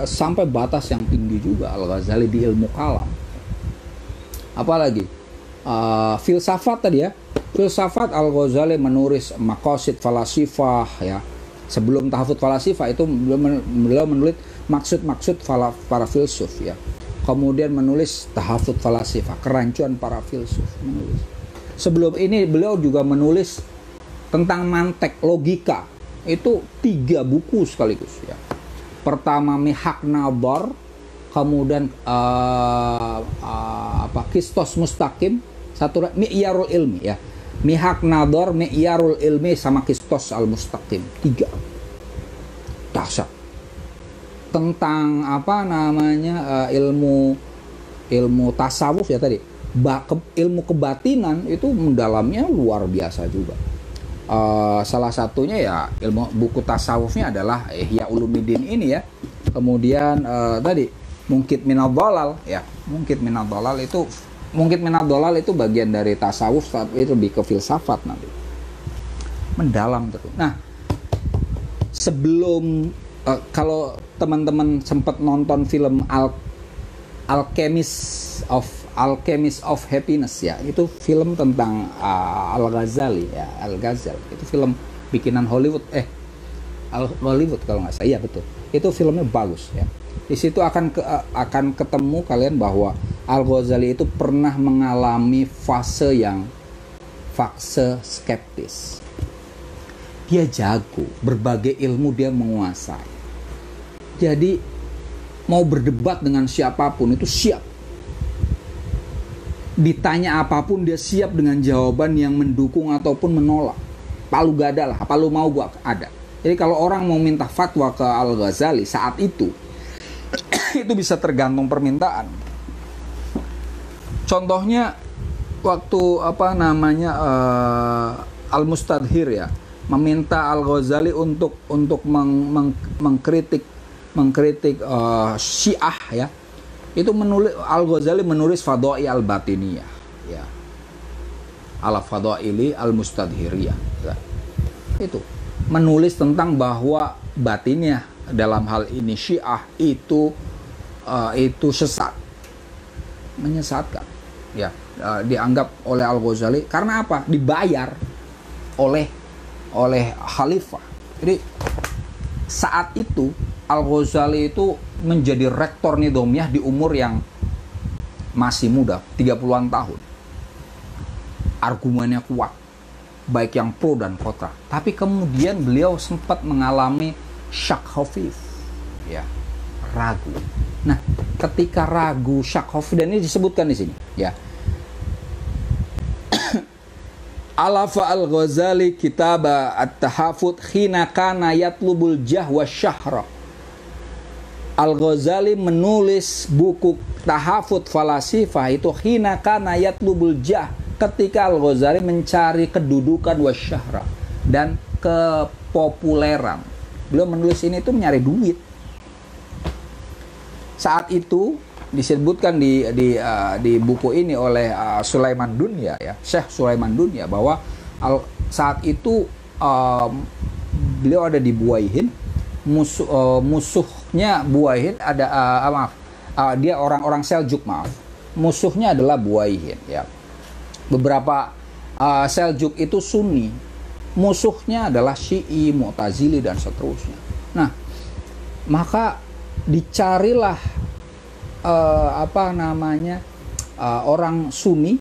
sampai batas yang tinggi juga Al-Ghazali di ilmu kalam. Apalagi filsafat tadi ya. Filsafat Al-Ghazali menulis Maqasid Falasifah ya. Sebelum Tahafut Falasifah itu beliau menulis maksud-maksud para filsuf ya. Kemudian menulis Tahafut Falasifah, kerancuan para filsuf menulis. Sebelum ini beliau juga menulis tentang mantek, logika. Itu 3 buku sekaligus ya. Pertama Mihak Nadhar, kemudian Qistos Mustaqim, satu Mi'yarul Ilmi ya. Mihak Nadhar, Mi'yarul Ilmi sama Qistos Al-Mustaqim. 3. Dahsyat. Tentang ilmu tasawuf ya tadi. Ilmu kebatinan itu mendalamnya luar biasa juga. Salah satunya ya buku tasawufnya adalah Ihya Ulumuddin ini ya. Kemudian tadi Munqidh Minadh Dhalal ya. Munqidh Minadh Dhalal itu bagian dari tasawuf, tapi itu lebih ke filsafat nanti. Mendalam terus. Nah, sebelum kalau teman-teman sempat nonton film Alchemist of Happiness ya, itu film tentang Al-Ghazali ya, Al-Ghazali. Itu film bikinan Hollywood kalau nggak salah. Iya betul. Itu filmnya bagus ya. Di situ akan ketemu kalian bahwa Al-Ghazali itu pernah mengalami fase skeptis. Dia jago, berbagai ilmu dia menguasai. Jadi mau berdebat dengan siapapun itu siap. Ditanya apapun dia siap dengan jawaban yang mendukung ataupun menolak. Palu gada lah, palu mau gua ada. Jadi kalau orang mau minta fatwa ke Al-Ghazali saat itu bisa tergantung permintaan. Contohnya waktu Al-Mustadhir ya, meminta Al-Ghazali untuk mengkritik Syiah ya. Itu Al-Ghazali menulis Fadha'i al-Batiniyah ya. Al-Fadha'ili al-Mustadhiriyah ya. Itu menulis tentang bahwa batiniyah dalam hal ini Syiah itu sesat, menyesatkan ya. Dianggap oleh Al-Ghazali karena apa? Dibayar oleh khalifah. Jadi saat itu Al-Ghazali itu menjadi rektor Nidhamiyah di umur yang masih muda, 30-an tahun. Argumennya kuat, baik yang pro dan kontra. Tapi kemudian beliau sempat mengalami syak khafif, ya, ragu. Nah, ketika ragu, syak khafif, dan ini disebutkan di sini, ya. Alafa al-Ghazali kitab at-tahafut khina kana yatlubul jah wa syahra. Al-Ghazali menulis buku tahafut falasifah itu khina kana yatlubul jah, ketika Al-Ghazali mencari kedudukan wa syahra dan kepopuleran. Beliau menulis ini itu mencari duit. Saat itu disebutkan di buku ini oleh Sulaiman Dunya ya, Syekh Sulaiman Dunya, bahwa saat itu beliau ada di Buaihin, musuhnya Buaihin ada dia orang-orang Seljuk, maaf, musuhnya adalah Buaihin ya. Beberapa Seljuk itu Sunni, musuhnya adalah Syi'i, Mu'tazili dan seterusnya. Nah, maka dicarilah orang Sunni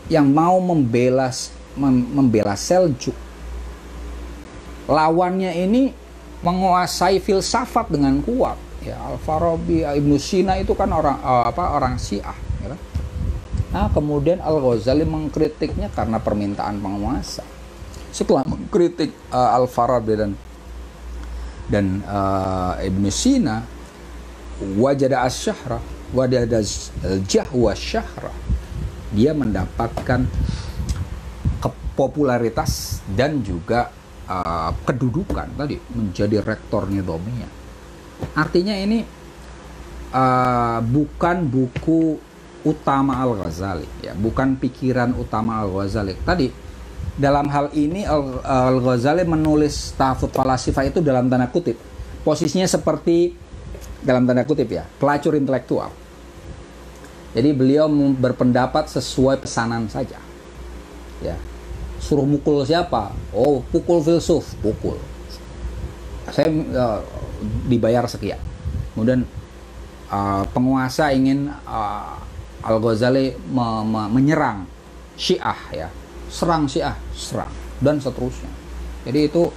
yang mau membela Seljuk. Lawannya ini menguasai filsafat dengan kuat. Ya, Al-Farabi, Ibnu Sina itu kan orang Syiah. Ya. Nah, kemudian Al-Ghazali mengkritiknya karena permintaan penguasa. Setelah mengkritik Al-Farabi dan Ibnu Sina, wajada as-syahra, wajada al-jahwa syahra, dia mendapatkan popularitas dan juga kedudukan tadi, menjadi rektor Nidhamiyah. Artinya ini bukan buku utama Al-Ghazali ya, bukan pikiran utama Al-Ghazali. Tadi dalam hal ini Al-Ghazali menulis tahafut falasifah itu dalam tanda kutip, posisinya seperti dalam tanda kutip ya, pelacur intelektual. Jadi beliau berpendapat sesuai pesanan saja ya. Suruh mukul siapa? Oh, pukul filsuf, pukul. Saya dibayar sekian. Kemudian penguasa ingin Al-Ghazali menyerang Syiah ya, serang Syiah, serang, dan seterusnya. Jadi itu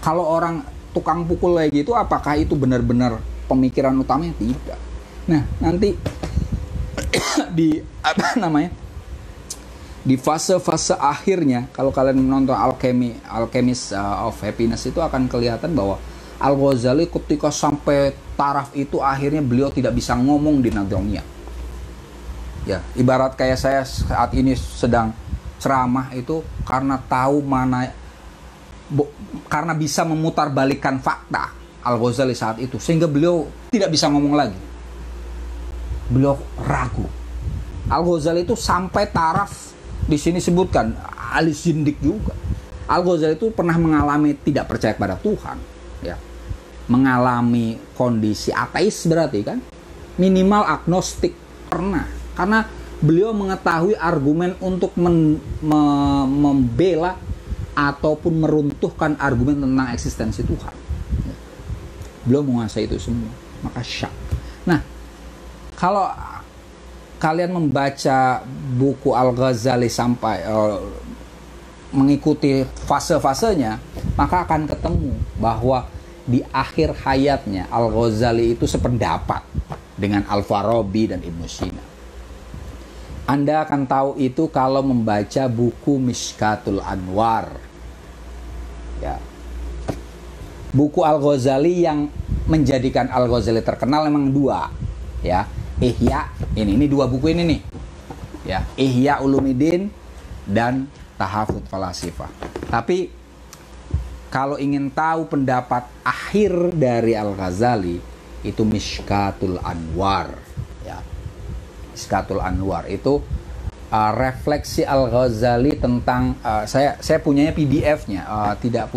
kalau orang tukang pukul kayak gitu, apakah itu benar-benar pemikiran utamanya? Tidak. Nah, nanti di fase-fase akhirnya, kalau kalian menonton Alchemist of Happiness, itu akan kelihatan bahwa Al-Ghazali ketika sampai taraf itu akhirnya beliau tidak bisa ngomong di Nidhamiyah. Ya, ibarat kayak saya saat ini sedang ceramah itu karena tahu karena bisa memutarbalikkan fakta Al-Ghazali saat itu, sehingga beliau tidak bisa ngomong lagi. Beliau ragu. Al-Ghazali itu sampai taraf di sini sebutkan ahli zindik juga. Al-Ghazali itu pernah mengalami tidak percaya pada Tuhan, ya, mengalami kondisi ateis berarti kan, minimal agnostik pernah, karena beliau mengetahui argumen untuk membela ataupun meruntuhkan argumen tentang eksistensi Tuhan. Beliau menguasai itu semua, maka syak. Nah, kalau kalian membaca buku Al-Ghazali sampai mengikuti fase-fasenya, maka akan ketemu bahwa di akhir hayatnya Al-Ghazali itu sependapat dengan Al-Farabi dan Ibnu Sina. Anda akan tahu itu kalau membaca buku Mishkatul Anwar. Ya. Buku Al-Ghazali yang menjadikan Al-Ghazali terkenal memang dua, ya. Ihya, ini dua buku ini nih. Ya, Ihya Ulumuddin dan Tahafut Falasifah. Tapi kalau ingin tahu pendapat akhir dari Al-Ghazali, itu Mishkatul Anwar, ya. Mishkatul Anwar itu refleksi Al-Ghazali tentang saya punyanya PDF-nya, tidak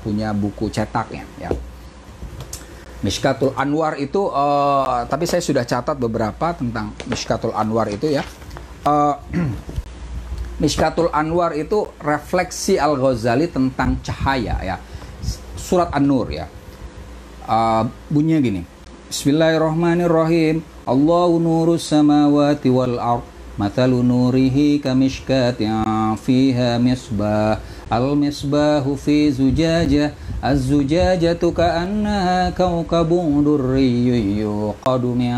punya buku cetaknya, ya. Mishkatul Anwar itu tapi saya sudah catat beberapa tentang Mishkatul Anwar itu ya. Mishkatul Anwar itu refleksi Al-Ghazali tentang cahaya ya. Surat An-Nur ya. Bunyinya gini. Bismillahirrahmanirrahim. Allahu nurus samawati wal ard. Mathalu nurihi kamishkatin فيها مصباح المصباح في زجاجة الزجاجة كأنها كوكب دري يوقد من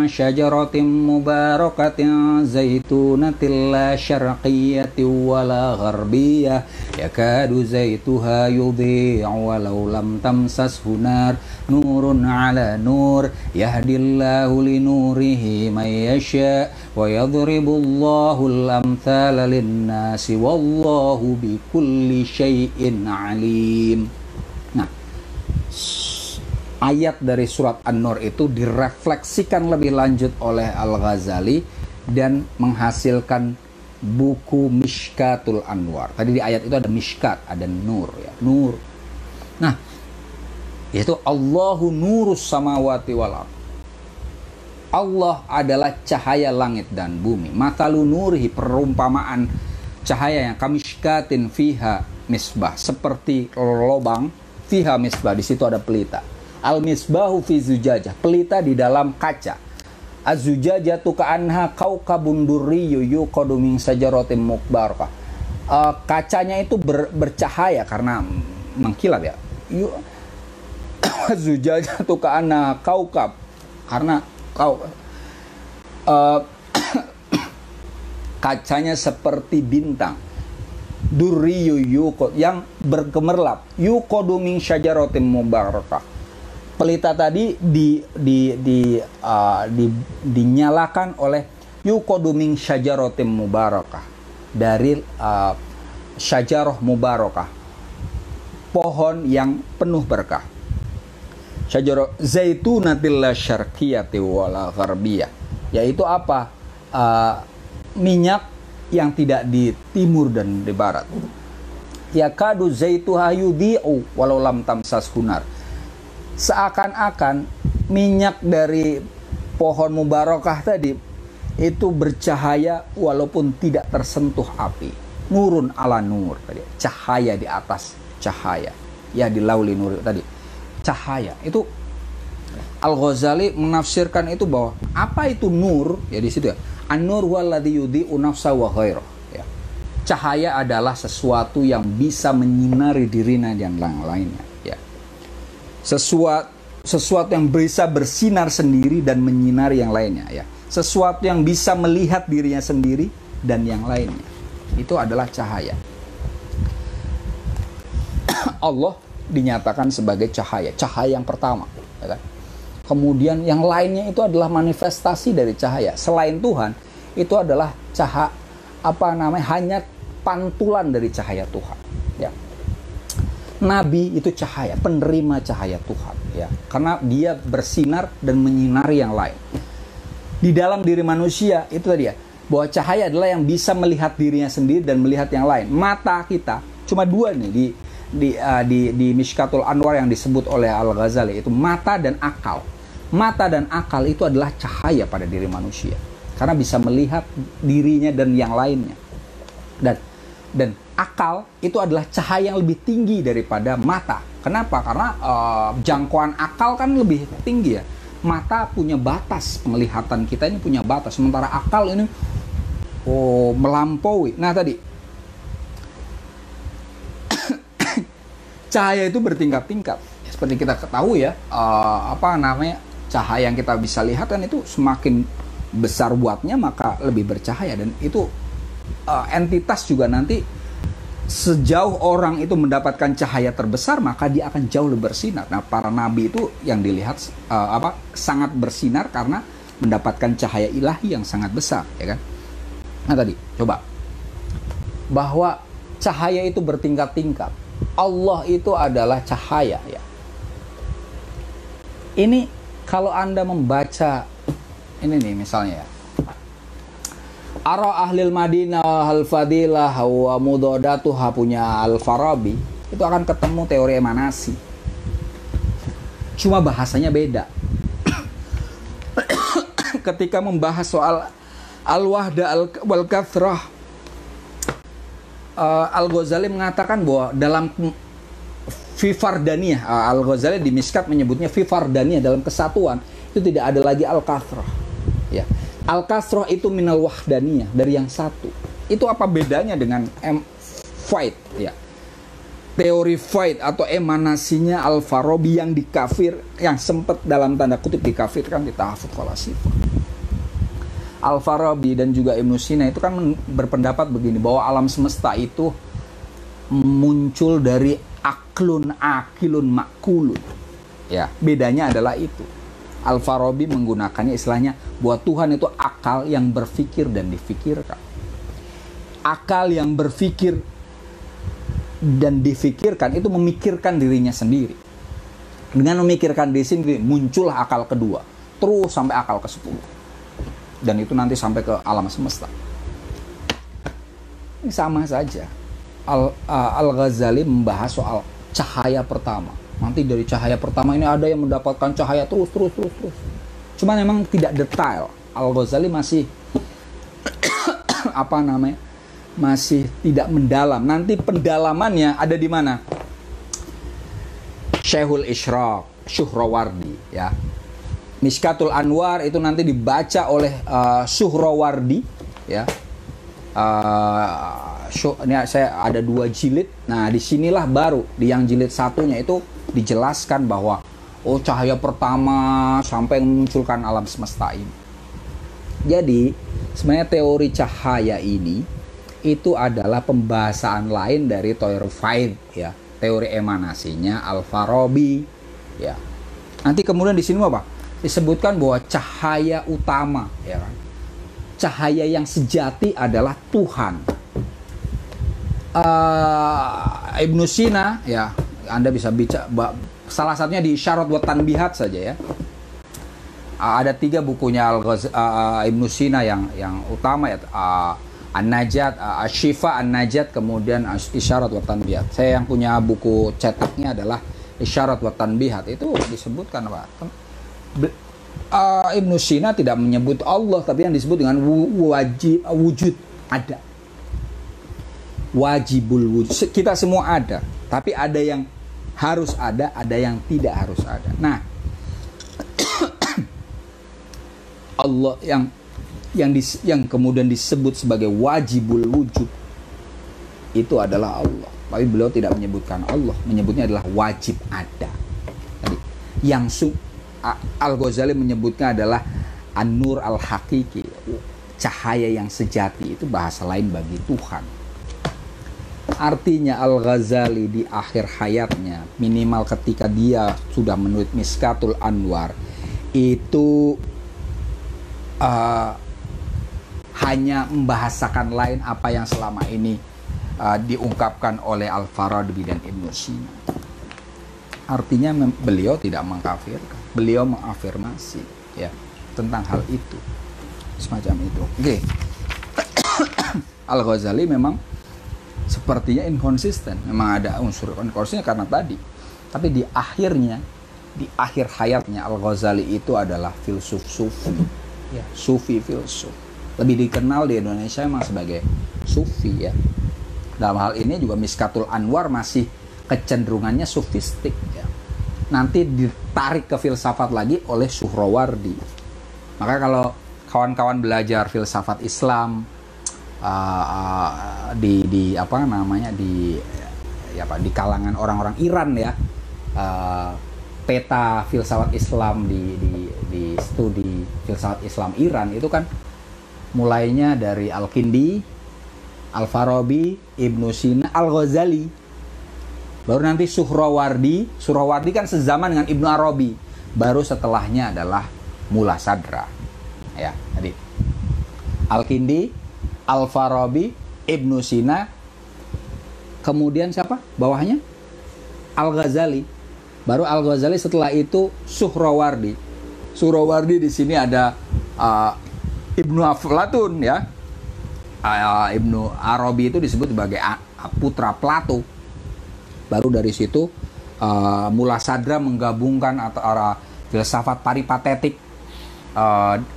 شجرة مباركة زيتونة لا شرقية ولا غربية يكاد زيتها يضيء ولو لم تمسسه نار نور على نور يهدي الله لنوره من يشاء ويضرب الله الأمثال للناس والله بكل شيء عليم. Nah, ayat dari surat An-Nur itu direfleksikan lebih lanjut oleh Al-Ghazali dan menghasilkan buku Mishkatul Anwar. Tadi di ayat itu ada Mishkat, ada nur ya, nur. Nah, yaitu Allahu nurus samawati wal ardh. Allah adalah cahaya langit dan bumi. Matalu nurihi, perumpamaan cahaya yang kamishkatin fiha misbah, seperti lobang fiha misbah, di situ ada pelita. Al misbahu fi zujajah, pelita di dalam kaca. Az-zujajatu ka'anha kaukabun durriyyu yuqadu min sajaratin mubarakah. Kacanya itu bercahaya karena mengkilap ya. Az-zujajatu ka'anha kaukab, karena kacanya seperti bintang. Durriyyu yuqad, yang bergemerlap. Yuqadu min syajaratin mubarakah. Pelita tadi dinyalakan oleh yuqadu min syajaratin mubarakah, dari syajarah mubarakah, pohon yang penuh berkah. Syajarah zaitunatil la syarqiyati wala gharbiyah, yaitu apa? Minyak yang tidak di timur dan di barat. Yakadu zaituha yudhi'u walau lam tamsas hunar. Seakan-akan minyak dari pohon mubarakah tadi itu bercahaya walaupun tidak tersentuh api. Nurun ala nur tadi, cahaya di atas cahaya. Ya, di lauli nur tadi. Cahaya itu Al-Ghazali menafsirkan itu bahwa apa itu nur ya di situ ya. An-nur walladzi yudhi'u nafsa wa ghairah ya. Cahaya adalah sesuatu yang bisa menyinari dirinya dan yang lainnya ya. Sesuatu yang bisa bersinar sendiri dan menyinari yang lainnya ya. Sesuatu yang bisa melihat dirinya sendiri dan yang lainnya. Itu adalah cahaya. Allah dinyatakan sebagai cahaya yang pertama ya kan? Kemudian yang lainnya itu adalah manifestasi dari cahaya. Selain Tuhan, itu adalah hanya pantulan dari cahaya Tuhan ya. Nabi itu cahaya, penerima cahaya Tuhan ya, karena dia bersinar dan menyinari yang lain. Di dalam diri manusia itu tadi ya, bahwa cahaya adalah yang bisa melihat dirinya sendiri dan melihat yang lain. Mata kita cuma dua nih di Mishkatul Anwar yang disebut oleh Al-Ghazali, itu mata dan akal. Mata dan akal itu adalah cahaya pada diri manusia karena bisa melihat dirinya dan yang lainnya. Dan akal itu adalah cahaya yang lebih tinggi daripada mata. Kenapa? Karena jangkauan akal kan lebih tinggi ya. Mata punya batas, penglihatan kita ini punya batas, sementara akal ini melampaui. Nah tadi cahaya itu bertingkat-tingkat. Seperti kita ketahui ya, cahaya yang kita bisa lihat kan itu semakin besar wattnya maka lebih bercahaya, dan itu entitas juga nanti sejauh orang itu mendapatkan cahaya terbesar maka dia akan jauh lebih bersinar. Nah, para nabi itu yang dilihat sangat bersinar karena mendapatkan cahaya ilahi yang sangat besar, ya kan? Nah tadi coba bahwa cahaya itu bertingkat-tingkat. Allah itu adalah cahaya ya. Ini kalau Anda membaca ini nih misalnya ya. Ara ahlil Madinah al-Fadilah wa mudadatuha punya Al-Farabi, itu akan ketemu teori emanasi. Cuma bahasanya beda. Ketika membahas soal al-wahda wal-kathrah, Al-Ghazali mengatakan bahwa dalam Fifardaniyah, Al-Ghazali di Mishkat menyebutnya Fifardaniyah, dalam kesatuan itu tidak ada lagi al-kathrah ya. Al-kasroh itu minal wahdaniyah, dari yang satu. Itu apa bedanya dengan Void ya? Teori void atau emanasinya Al-Farabi yang dikafir, yang sempat dalam tanda kutip dikafirkan di Tahafut Falasifah. Al-Farabi dan juga Ibnu Sina itu kan berpendapat begini, bahwa alam semesta itu muncul dari akilun makulun. Ya, bedanya adalah itu. Al-Farabi menggunakannya istilahnya bahwa Tuhan itu akal yang berpikir dan difikirkan. Akal yang berpikir dan difikirkan itu memikirkan dirinya sendiri. Dengan memikirkan diri sendiri muncullah akal kedua, terus sampai akal ke-10. Dan itu nanti sampai ke alam semesta. Ini sama saja. Al-Ghazali membahas soal cahaya pertama. Nanti dari cahaya pertama ini ada yang mendapatkan cahaya terus. Cuma memang tidak detail. Al-Ghazali masih masih tidak mendalam. Nanti pendalamannya ada di mana? Syekhul Isyraq, Suhrawardi ya. Miskatul Anwar itu nanti dibaca oleh Suhrawardi ya. Ini saya ada 2 jilid. Nah, disinilah baru di yang jilid satunya itu dijelaskan bahwa cahaya pertama sampai memunculkan alam semesta ini. Jadi sebenarnya teori cahaya ini itu adalah pembahasan lain dari teori void ya, teori emanasinya Al-Farabi ya. Nanti kemudian di sini apa? Disebutkan bahwa cahaya utama ya kan. Cahaya yang sejati adalah Tuhan. Ibnu Sina ya, Anda bisa baca salah satunya di Isyarat wa Tanbihat saja ya. Ada 3 bukunya Ibnu Sina yang utama ya, An-Najat, Asy-Syifa, An-Najat, kemudian Isyarat wa Tanbihat. Saya yang punya buku cetaknya adalah Isyarat wa Tanbihat. Itu disebutkan apa? Ibnu Sina tidak menyebut Allah, tapi yang disebut dengan wujud ada. Wajibul wujud. Kita semua ada, tapi ada yang harus ada yang tidak harus ada. Nah, Allah yang kemudian disebut sebagai wajibul wujud itu adalah Allah. Tapi beliau tidak menyebutkan Allah, menyebutnya adalah wajib ada. Tadi yang Al-Ghazali menyebutnya adalah an-nur al-haqiqi, cahaya yang sejati. Itu bahasa lain bagi Tuhan. Artinya Al-Ghazali di akhir hayatnya, minimal ketika dia sudah menulis Miskatul Anwar, itu hanya membahasakan lain apa yang selama ini diungkapkan oleh Al-Farabi dan Ibnu Sina. Artinya beliau tidak mengkafirkan, beliau mengafirmasi ya tentang hal itu, semacam itu. Oke. Al-Ghazali memang sepertinya inkonsisten, memang ada unsur inkonsisten karena tadi. Tapi di akhir hayatnya Al-Ghazali itu adalah filsuf sufi, ya, sufi filsuf. Lebih dikenal di Indonesia memang sebagai sufi ya. Dalam hal ini juga Miskatul Anwar masih kecenderungannya sufistik ya. Nanti ditarik ke filsafat lagi oleh Suhrawardi. Maka kalau kawan-kawan belajar filsafat Islam di kalangan orang-orang Iran ya, peta filsafat Islam di studi filsafat Islam Iran itu kan mulainya dari Al-Kindi, Al-Farabi, Ibnu Sina, Al-Ghazali, baru nanti Suhrawardi kan sezaman dengan Ibnu Arabi, baru setelahnya adalah Mula Sadra ya. Tadi Al-Kindi, Al-Farabi, Ibnu Sina, kemudian siapa? Bawahnya Al-Ghazali. Baru Al-Ghazali, setelah itu Suhrawardi. Suhrawardi di sini ada Ibnu Aflatun ya. Ibnu Arabi itu disebut sebagai putra Plato. Baru dari situ Mula Sadra menggabungkan antara filsafat peripatetik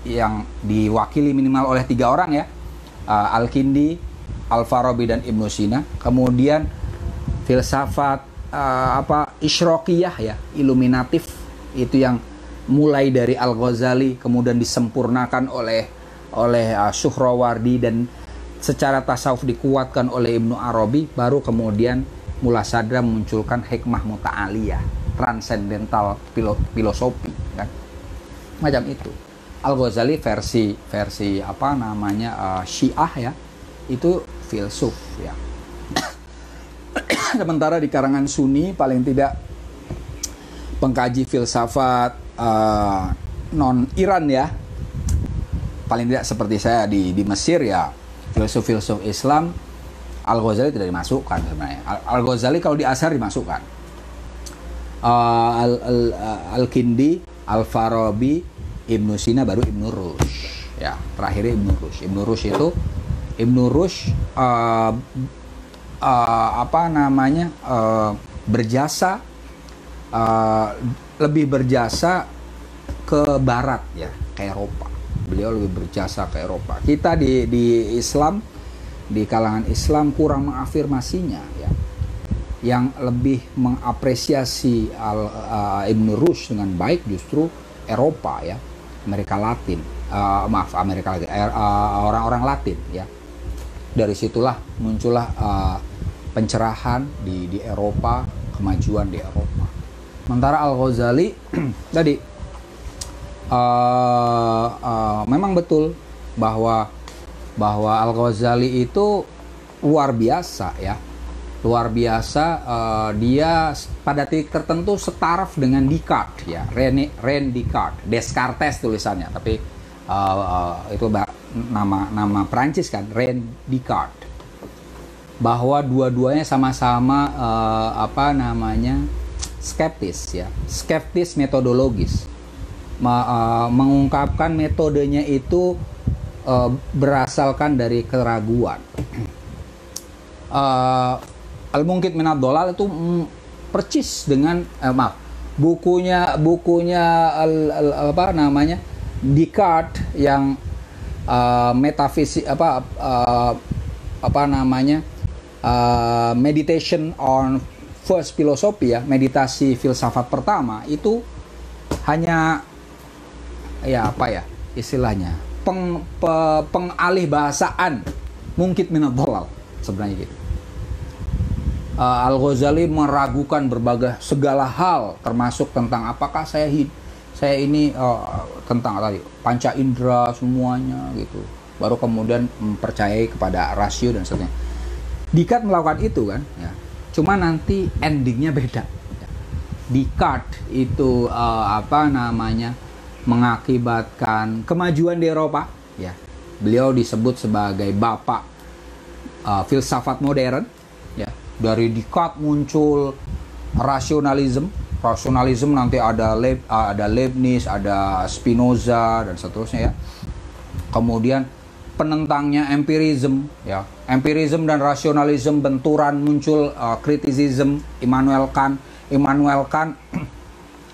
yang diwakili minimal oleh 3 orang ya. Al-Kindi, Al-Farabi dan Ibnu Sina. Kemudian filsafat Isyraqiyah ya, iluminatif, itu yang mulai dari Al-Ghazali kemudian disempurnakan oleh oleh Suhrawardi dan secara tasawuf dikuatkan oleh Ibnu Arabi, baru kemudian Mulasadra memunculkan hikmah muta'aliyah, transcendental filosofi kan. Macam itu. Al-Ghazali versi apa namanya Syiah ya, itu filsuf ya. Sementara di karangan Sunni paling tidak pengkaji filsafat non Iran ya, paling tidak seperti saya di Mesir ya, filsuf Islam, Al-Ghazali tidak dimasukkan sebenarnya. Al-Ghazali kalau di Azhar dimasukkan. Al-Kindi, Al-Farabi, Ibnu Sina, baru Ibnu Rushd. Ya, terakhirnya Ibnu Rushd. Ibnu Rushd apa namanya? Berjasa lebih berjasa ke barat ya, ke Eropa. Beliau lebih berjasa ke Eropa. Kita di Islam, di kalangan Islam kurang mengafirmasinya ya. Yang lebih mengapresiasi Ibnu Rushd dengan baik justru Eropa ya, Amerika Latin, orang-orang Latin ya. Dari situlah muncullah pencerahan di Eropa, kemajuan di Eropa. Sementara Al-Ghazali tadi memang betul bahwa Al-Ghazali itu luar biasa ya. Luar biasa, dia pada titik tertentu setaraf dengan Descartes ya, René Descartes tulisannya, tapi itu nama Prancis kan, René Descartes. Bahwa dua-duanya sama-sama apa namanya skeptis ya, skeptis metodologis, mengungkapkan metodenya itu berasalkan dari keraguan. Al-Munqidh Minadh Dhalal itu percis dengan bukunya apa namanya Descartes yang metafisik apa namanya meditation on first philosophy ya, meditasi filsafat pertama, itu hanya ya apa ya istilahnya pengalih bahasaan Munqidh Minadh Dhalal sebenarnya gitu. Al-Ghazali meragukan berbagai segala hal, termasuk tentang apakah saya ini tentang tadi panca indera semuanya gitu. Baru kemudian mempercayai kepada rasio dan sebagainya. Descartes melakukan itu kan ya. Cuma nanti endingnya beda. Descartes itu apa namanya mengakibatkan kemajuan di Eropa ya. Beliau disebut sebagai bapak filsafat modern ya. Dari Descartes muncul rasionalisme nanti ada Leibniz, ada Spinoza dan seterusnya ya. Kemudian penentangnya empirisme ya. Empirisme dan rasionalisme benturan, muncul kritisisme Immanuel Kant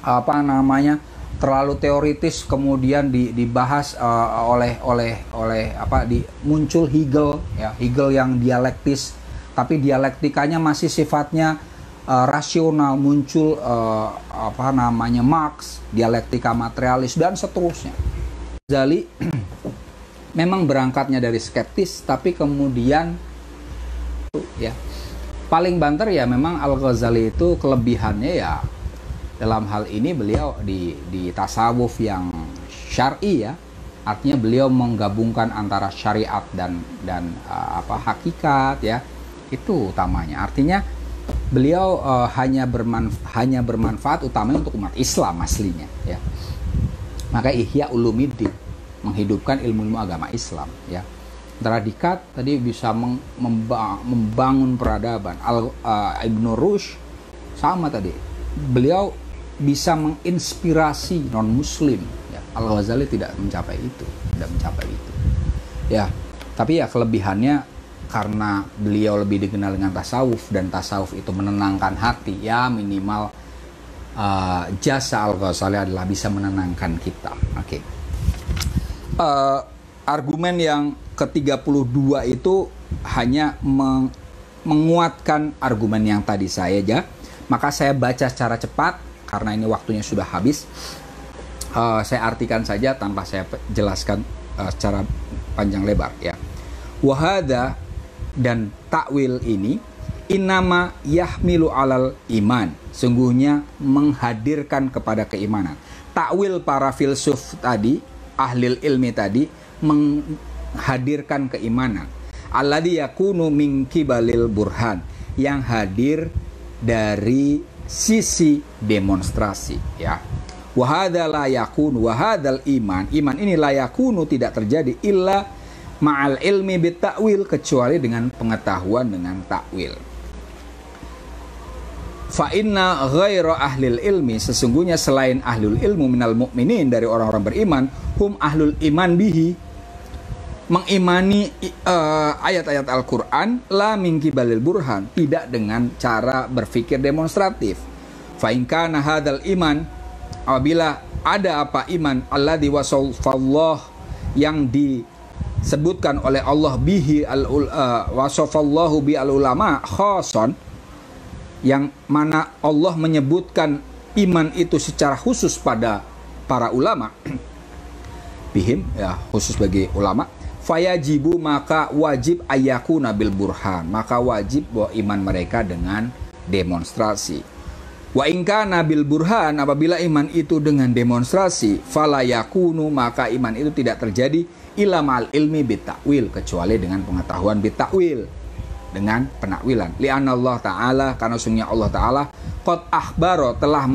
apa namanya terlalu teoritis, kemudian dibahas muncul Hegel ya, Hegel yang dialektis, tapi dialektikanya masih sifatnya rasional, muncul apa namanya Marx, dialektika materialis dan seterusnya. Ghazali memang berangkatnya dari skeptis, tapi kemudian ya paling banter ya memang Al-Ghazali itu kelebihannya ya dalam hal ini beliau di tasawuf yang syar'i ya, artinya beliau menggabungkan antara syariat dan hakikat ya, itu utamanya. Artinya beliau hanya bermanfaat utamanya untuk umat Islam aslinya ya. Maka Ihya Ulumiddin, menghidupkan ilmu agama Islam ya. Antara Descartes tadi bisa membangun peradaban. Ibnu Rushd sama tadi, beliau bisa menginspirasi non muslim ya. Al-Ghazali tidak mencapai itu ya. Tapi ya kelebihannya karena beliau lebih dikenal dengan tasawuf, dan tasawuf itu menenangkan hati ya, minimal jasa Al-Ghazali adalah bisa menenangkan kita. Oke. Argumen yang ke-32 itu hanya menguatkan argumen yang tadi saya aja. Maka saya baca secara cepat karena ini waktunya sudah habis. Saya artikan saja tanpa saya jelaskan secara panjang lebar ya. Wahada dan takwil ini innama yahmilu alal iman, sungguhnya menghadirkan kepada keimanan. Takwil para filsuf tadi, ahlil ilmi tadi, menghadirkan keimanan. Alladhi yakunu min kibalil burhan, yang hadir dari sisi demonstrasi ya. Wahada la yakunu, wahadal iman, iman ini la yakunu, tidak terjadi illa ma'al ilmi bit ta'wil, kecuali dengan pengetahuan dengan takwil. Fa inna ghaira ahlil ilmi, sesungguhnya selain ahlul ilmu minal mu'minin, dari orang-orang beriman, hum ahlul iman bihi, mengimani ayat-ayat Al-Quran, la min kibalil burhan, tidak dengan cara berpikir demonstratif. Fa in kana hadzal iman, apabila ada apa iman alladzi wasafallah, yang disebutkan oleh Allah bihi wasafallahu bi al ulama khason, yang mana Allah menyebutkan iman itu secara khusus pada para ulama, bihim ya, khusus bagi ulama. Fayajibu, maka wajib ayakuna bil burhan, maka wajib bahwa iman mereka dengan demonstrasi. Wa in kana bil burhan, apabila iman itu dengan demonstrasi, fala yakunu, maka iman itu tidak terjadi illa ma'al ilmi bit ta'wil, kecuali dengan pengetahuan bit ta'wil, dengan penakwilan. Li'anna Allah Ta'ala, karena sungguhnya Allah Ta'ala qad akhbaro, telah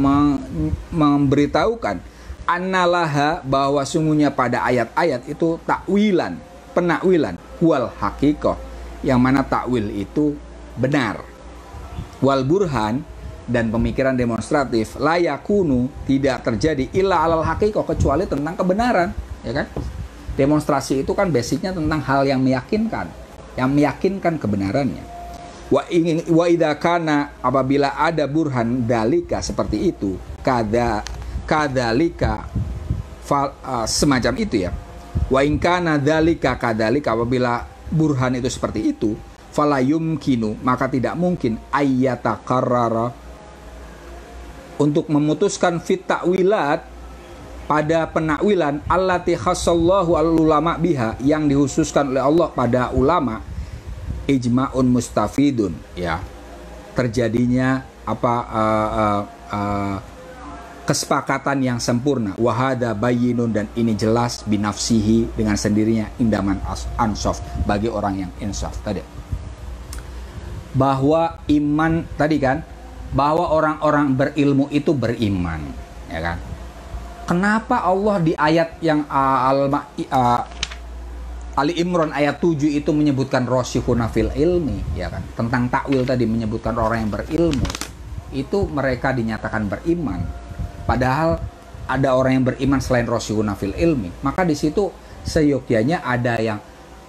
memberitahukan, annalaha, bahwa sungguhnya pada ayat-ayat itu takwilan, penakwilan, wal hakikoh, yang mana takwil itu benar, wal burhan, dan pemikiran demonstratif, la yakunu, tidak terjadi illa alal hakikoh, kecuali tentang kebenaran, ya kan? Demonstrasi itu kan basicnya tentang hal yang meyakinkan kebenarannya. Wa idza kana, apabila ada burhan dalika, seperti itu, kadalika semacam itu ya. Wa in kana dzalika kadzalika, apabila burhan itu seperti itu, fala yumkinu, maka tidak mungkin ayyatakarrara, untuk memutuskan fit ta'wilat, pada penakwilan, allati khassallahu al ulama biha, yang dikhususkan oleh Allah pada ulama, ijma'un mustafidun ya, terjadinya kesepakatan yang sempurna, wahada bayyinun, dan ini jelas, binafsihi, dengan sendirinya, indaman ansaf, bagi orang yang insaf tadi. Bahwa iman tadi kan, bahwa orang-orang berilmu itu beriman, ya kan? Kenapa Allah di ayat yang Ali Imran ayat 7 itu menyebutkan rasikhuna fil ilmi, ya kan? Tentang takwil tadi menyebutkan orang yang berilmu, itu mereka dinyatakan beriman. Padahal ada orang yang beriman selain rasikhuna fil ilmi. Maka di situ seyogyanya ada yang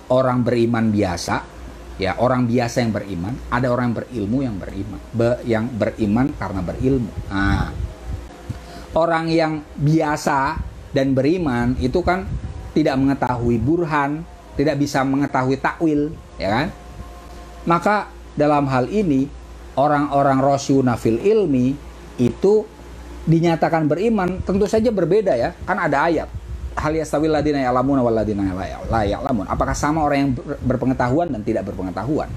orang beriman biasa, ya, orang biasa yang beriman, ada orang yang berilmu yang beriman, yang beriman karena berilmu. Nah, orang yang biasa dan beriman itu kan tidak mengetahui burhan, tidak bisa mengetahui takwil, ya kan? Maka dalam hal ini orang-orang rasikhuna fil ilmi itu dinyatakan beriman, tentu saja berbeda ya. Kan ada ayat, hal yastawil ladina ya'lamuna wal ladina la ya'lamun. Apakah sama orang yang berpengetahuan dan tidak berpengetahuan?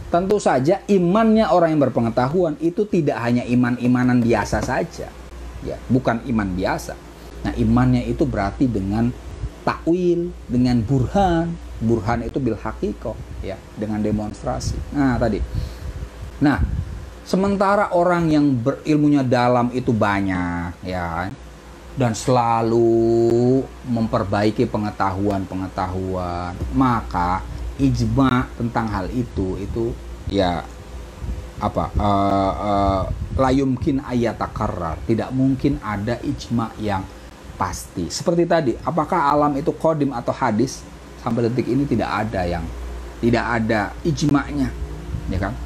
Tentu saja imannya orang yang berpengetahuan itu tidak hanya iman-imanan biasa saja. Ya, bukan iman biasa. Nah, imannya itu berarti dengan takwil, dengan burhan. Burhan itu bil hakikoh, ya, dengan demonstrasi. Nah, tadi. Nah, sementara orang yang berilmunya dalam itu banyak, ya, dan selalu memperbaiki pengetahuan-pengetahuan, maka ijma tentang hal itu ya la yumkin ayatakarrar, tidak mungkin ada ijma yang pasti. Seperti tadi, apakah alam itu qadim atau hadis? Sampai detik ini tidak ada ijma'nya, ya kan?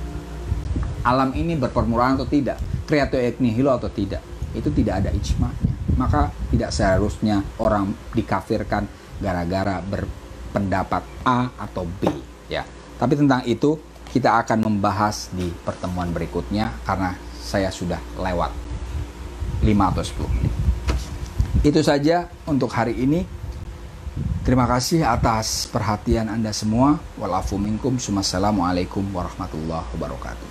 Alam ini berpermulaan atau tidak, creatio et nihilo atau tidak, itu tidak ada ijma'nya. Maka tidak seharusnya orang dikafirkan gara-gara berpendapat A atau B, ya. Tapi tentang itu kita akan membahas di pertemuan berikutnya, karena saya sudah lewat 5 atau 10 menit. Itu saja untuk hari ini. Terima kasih atas perhatian Anda semua. Walafu minkum. Assalamualaikum warahmatullahi wabarakatuh.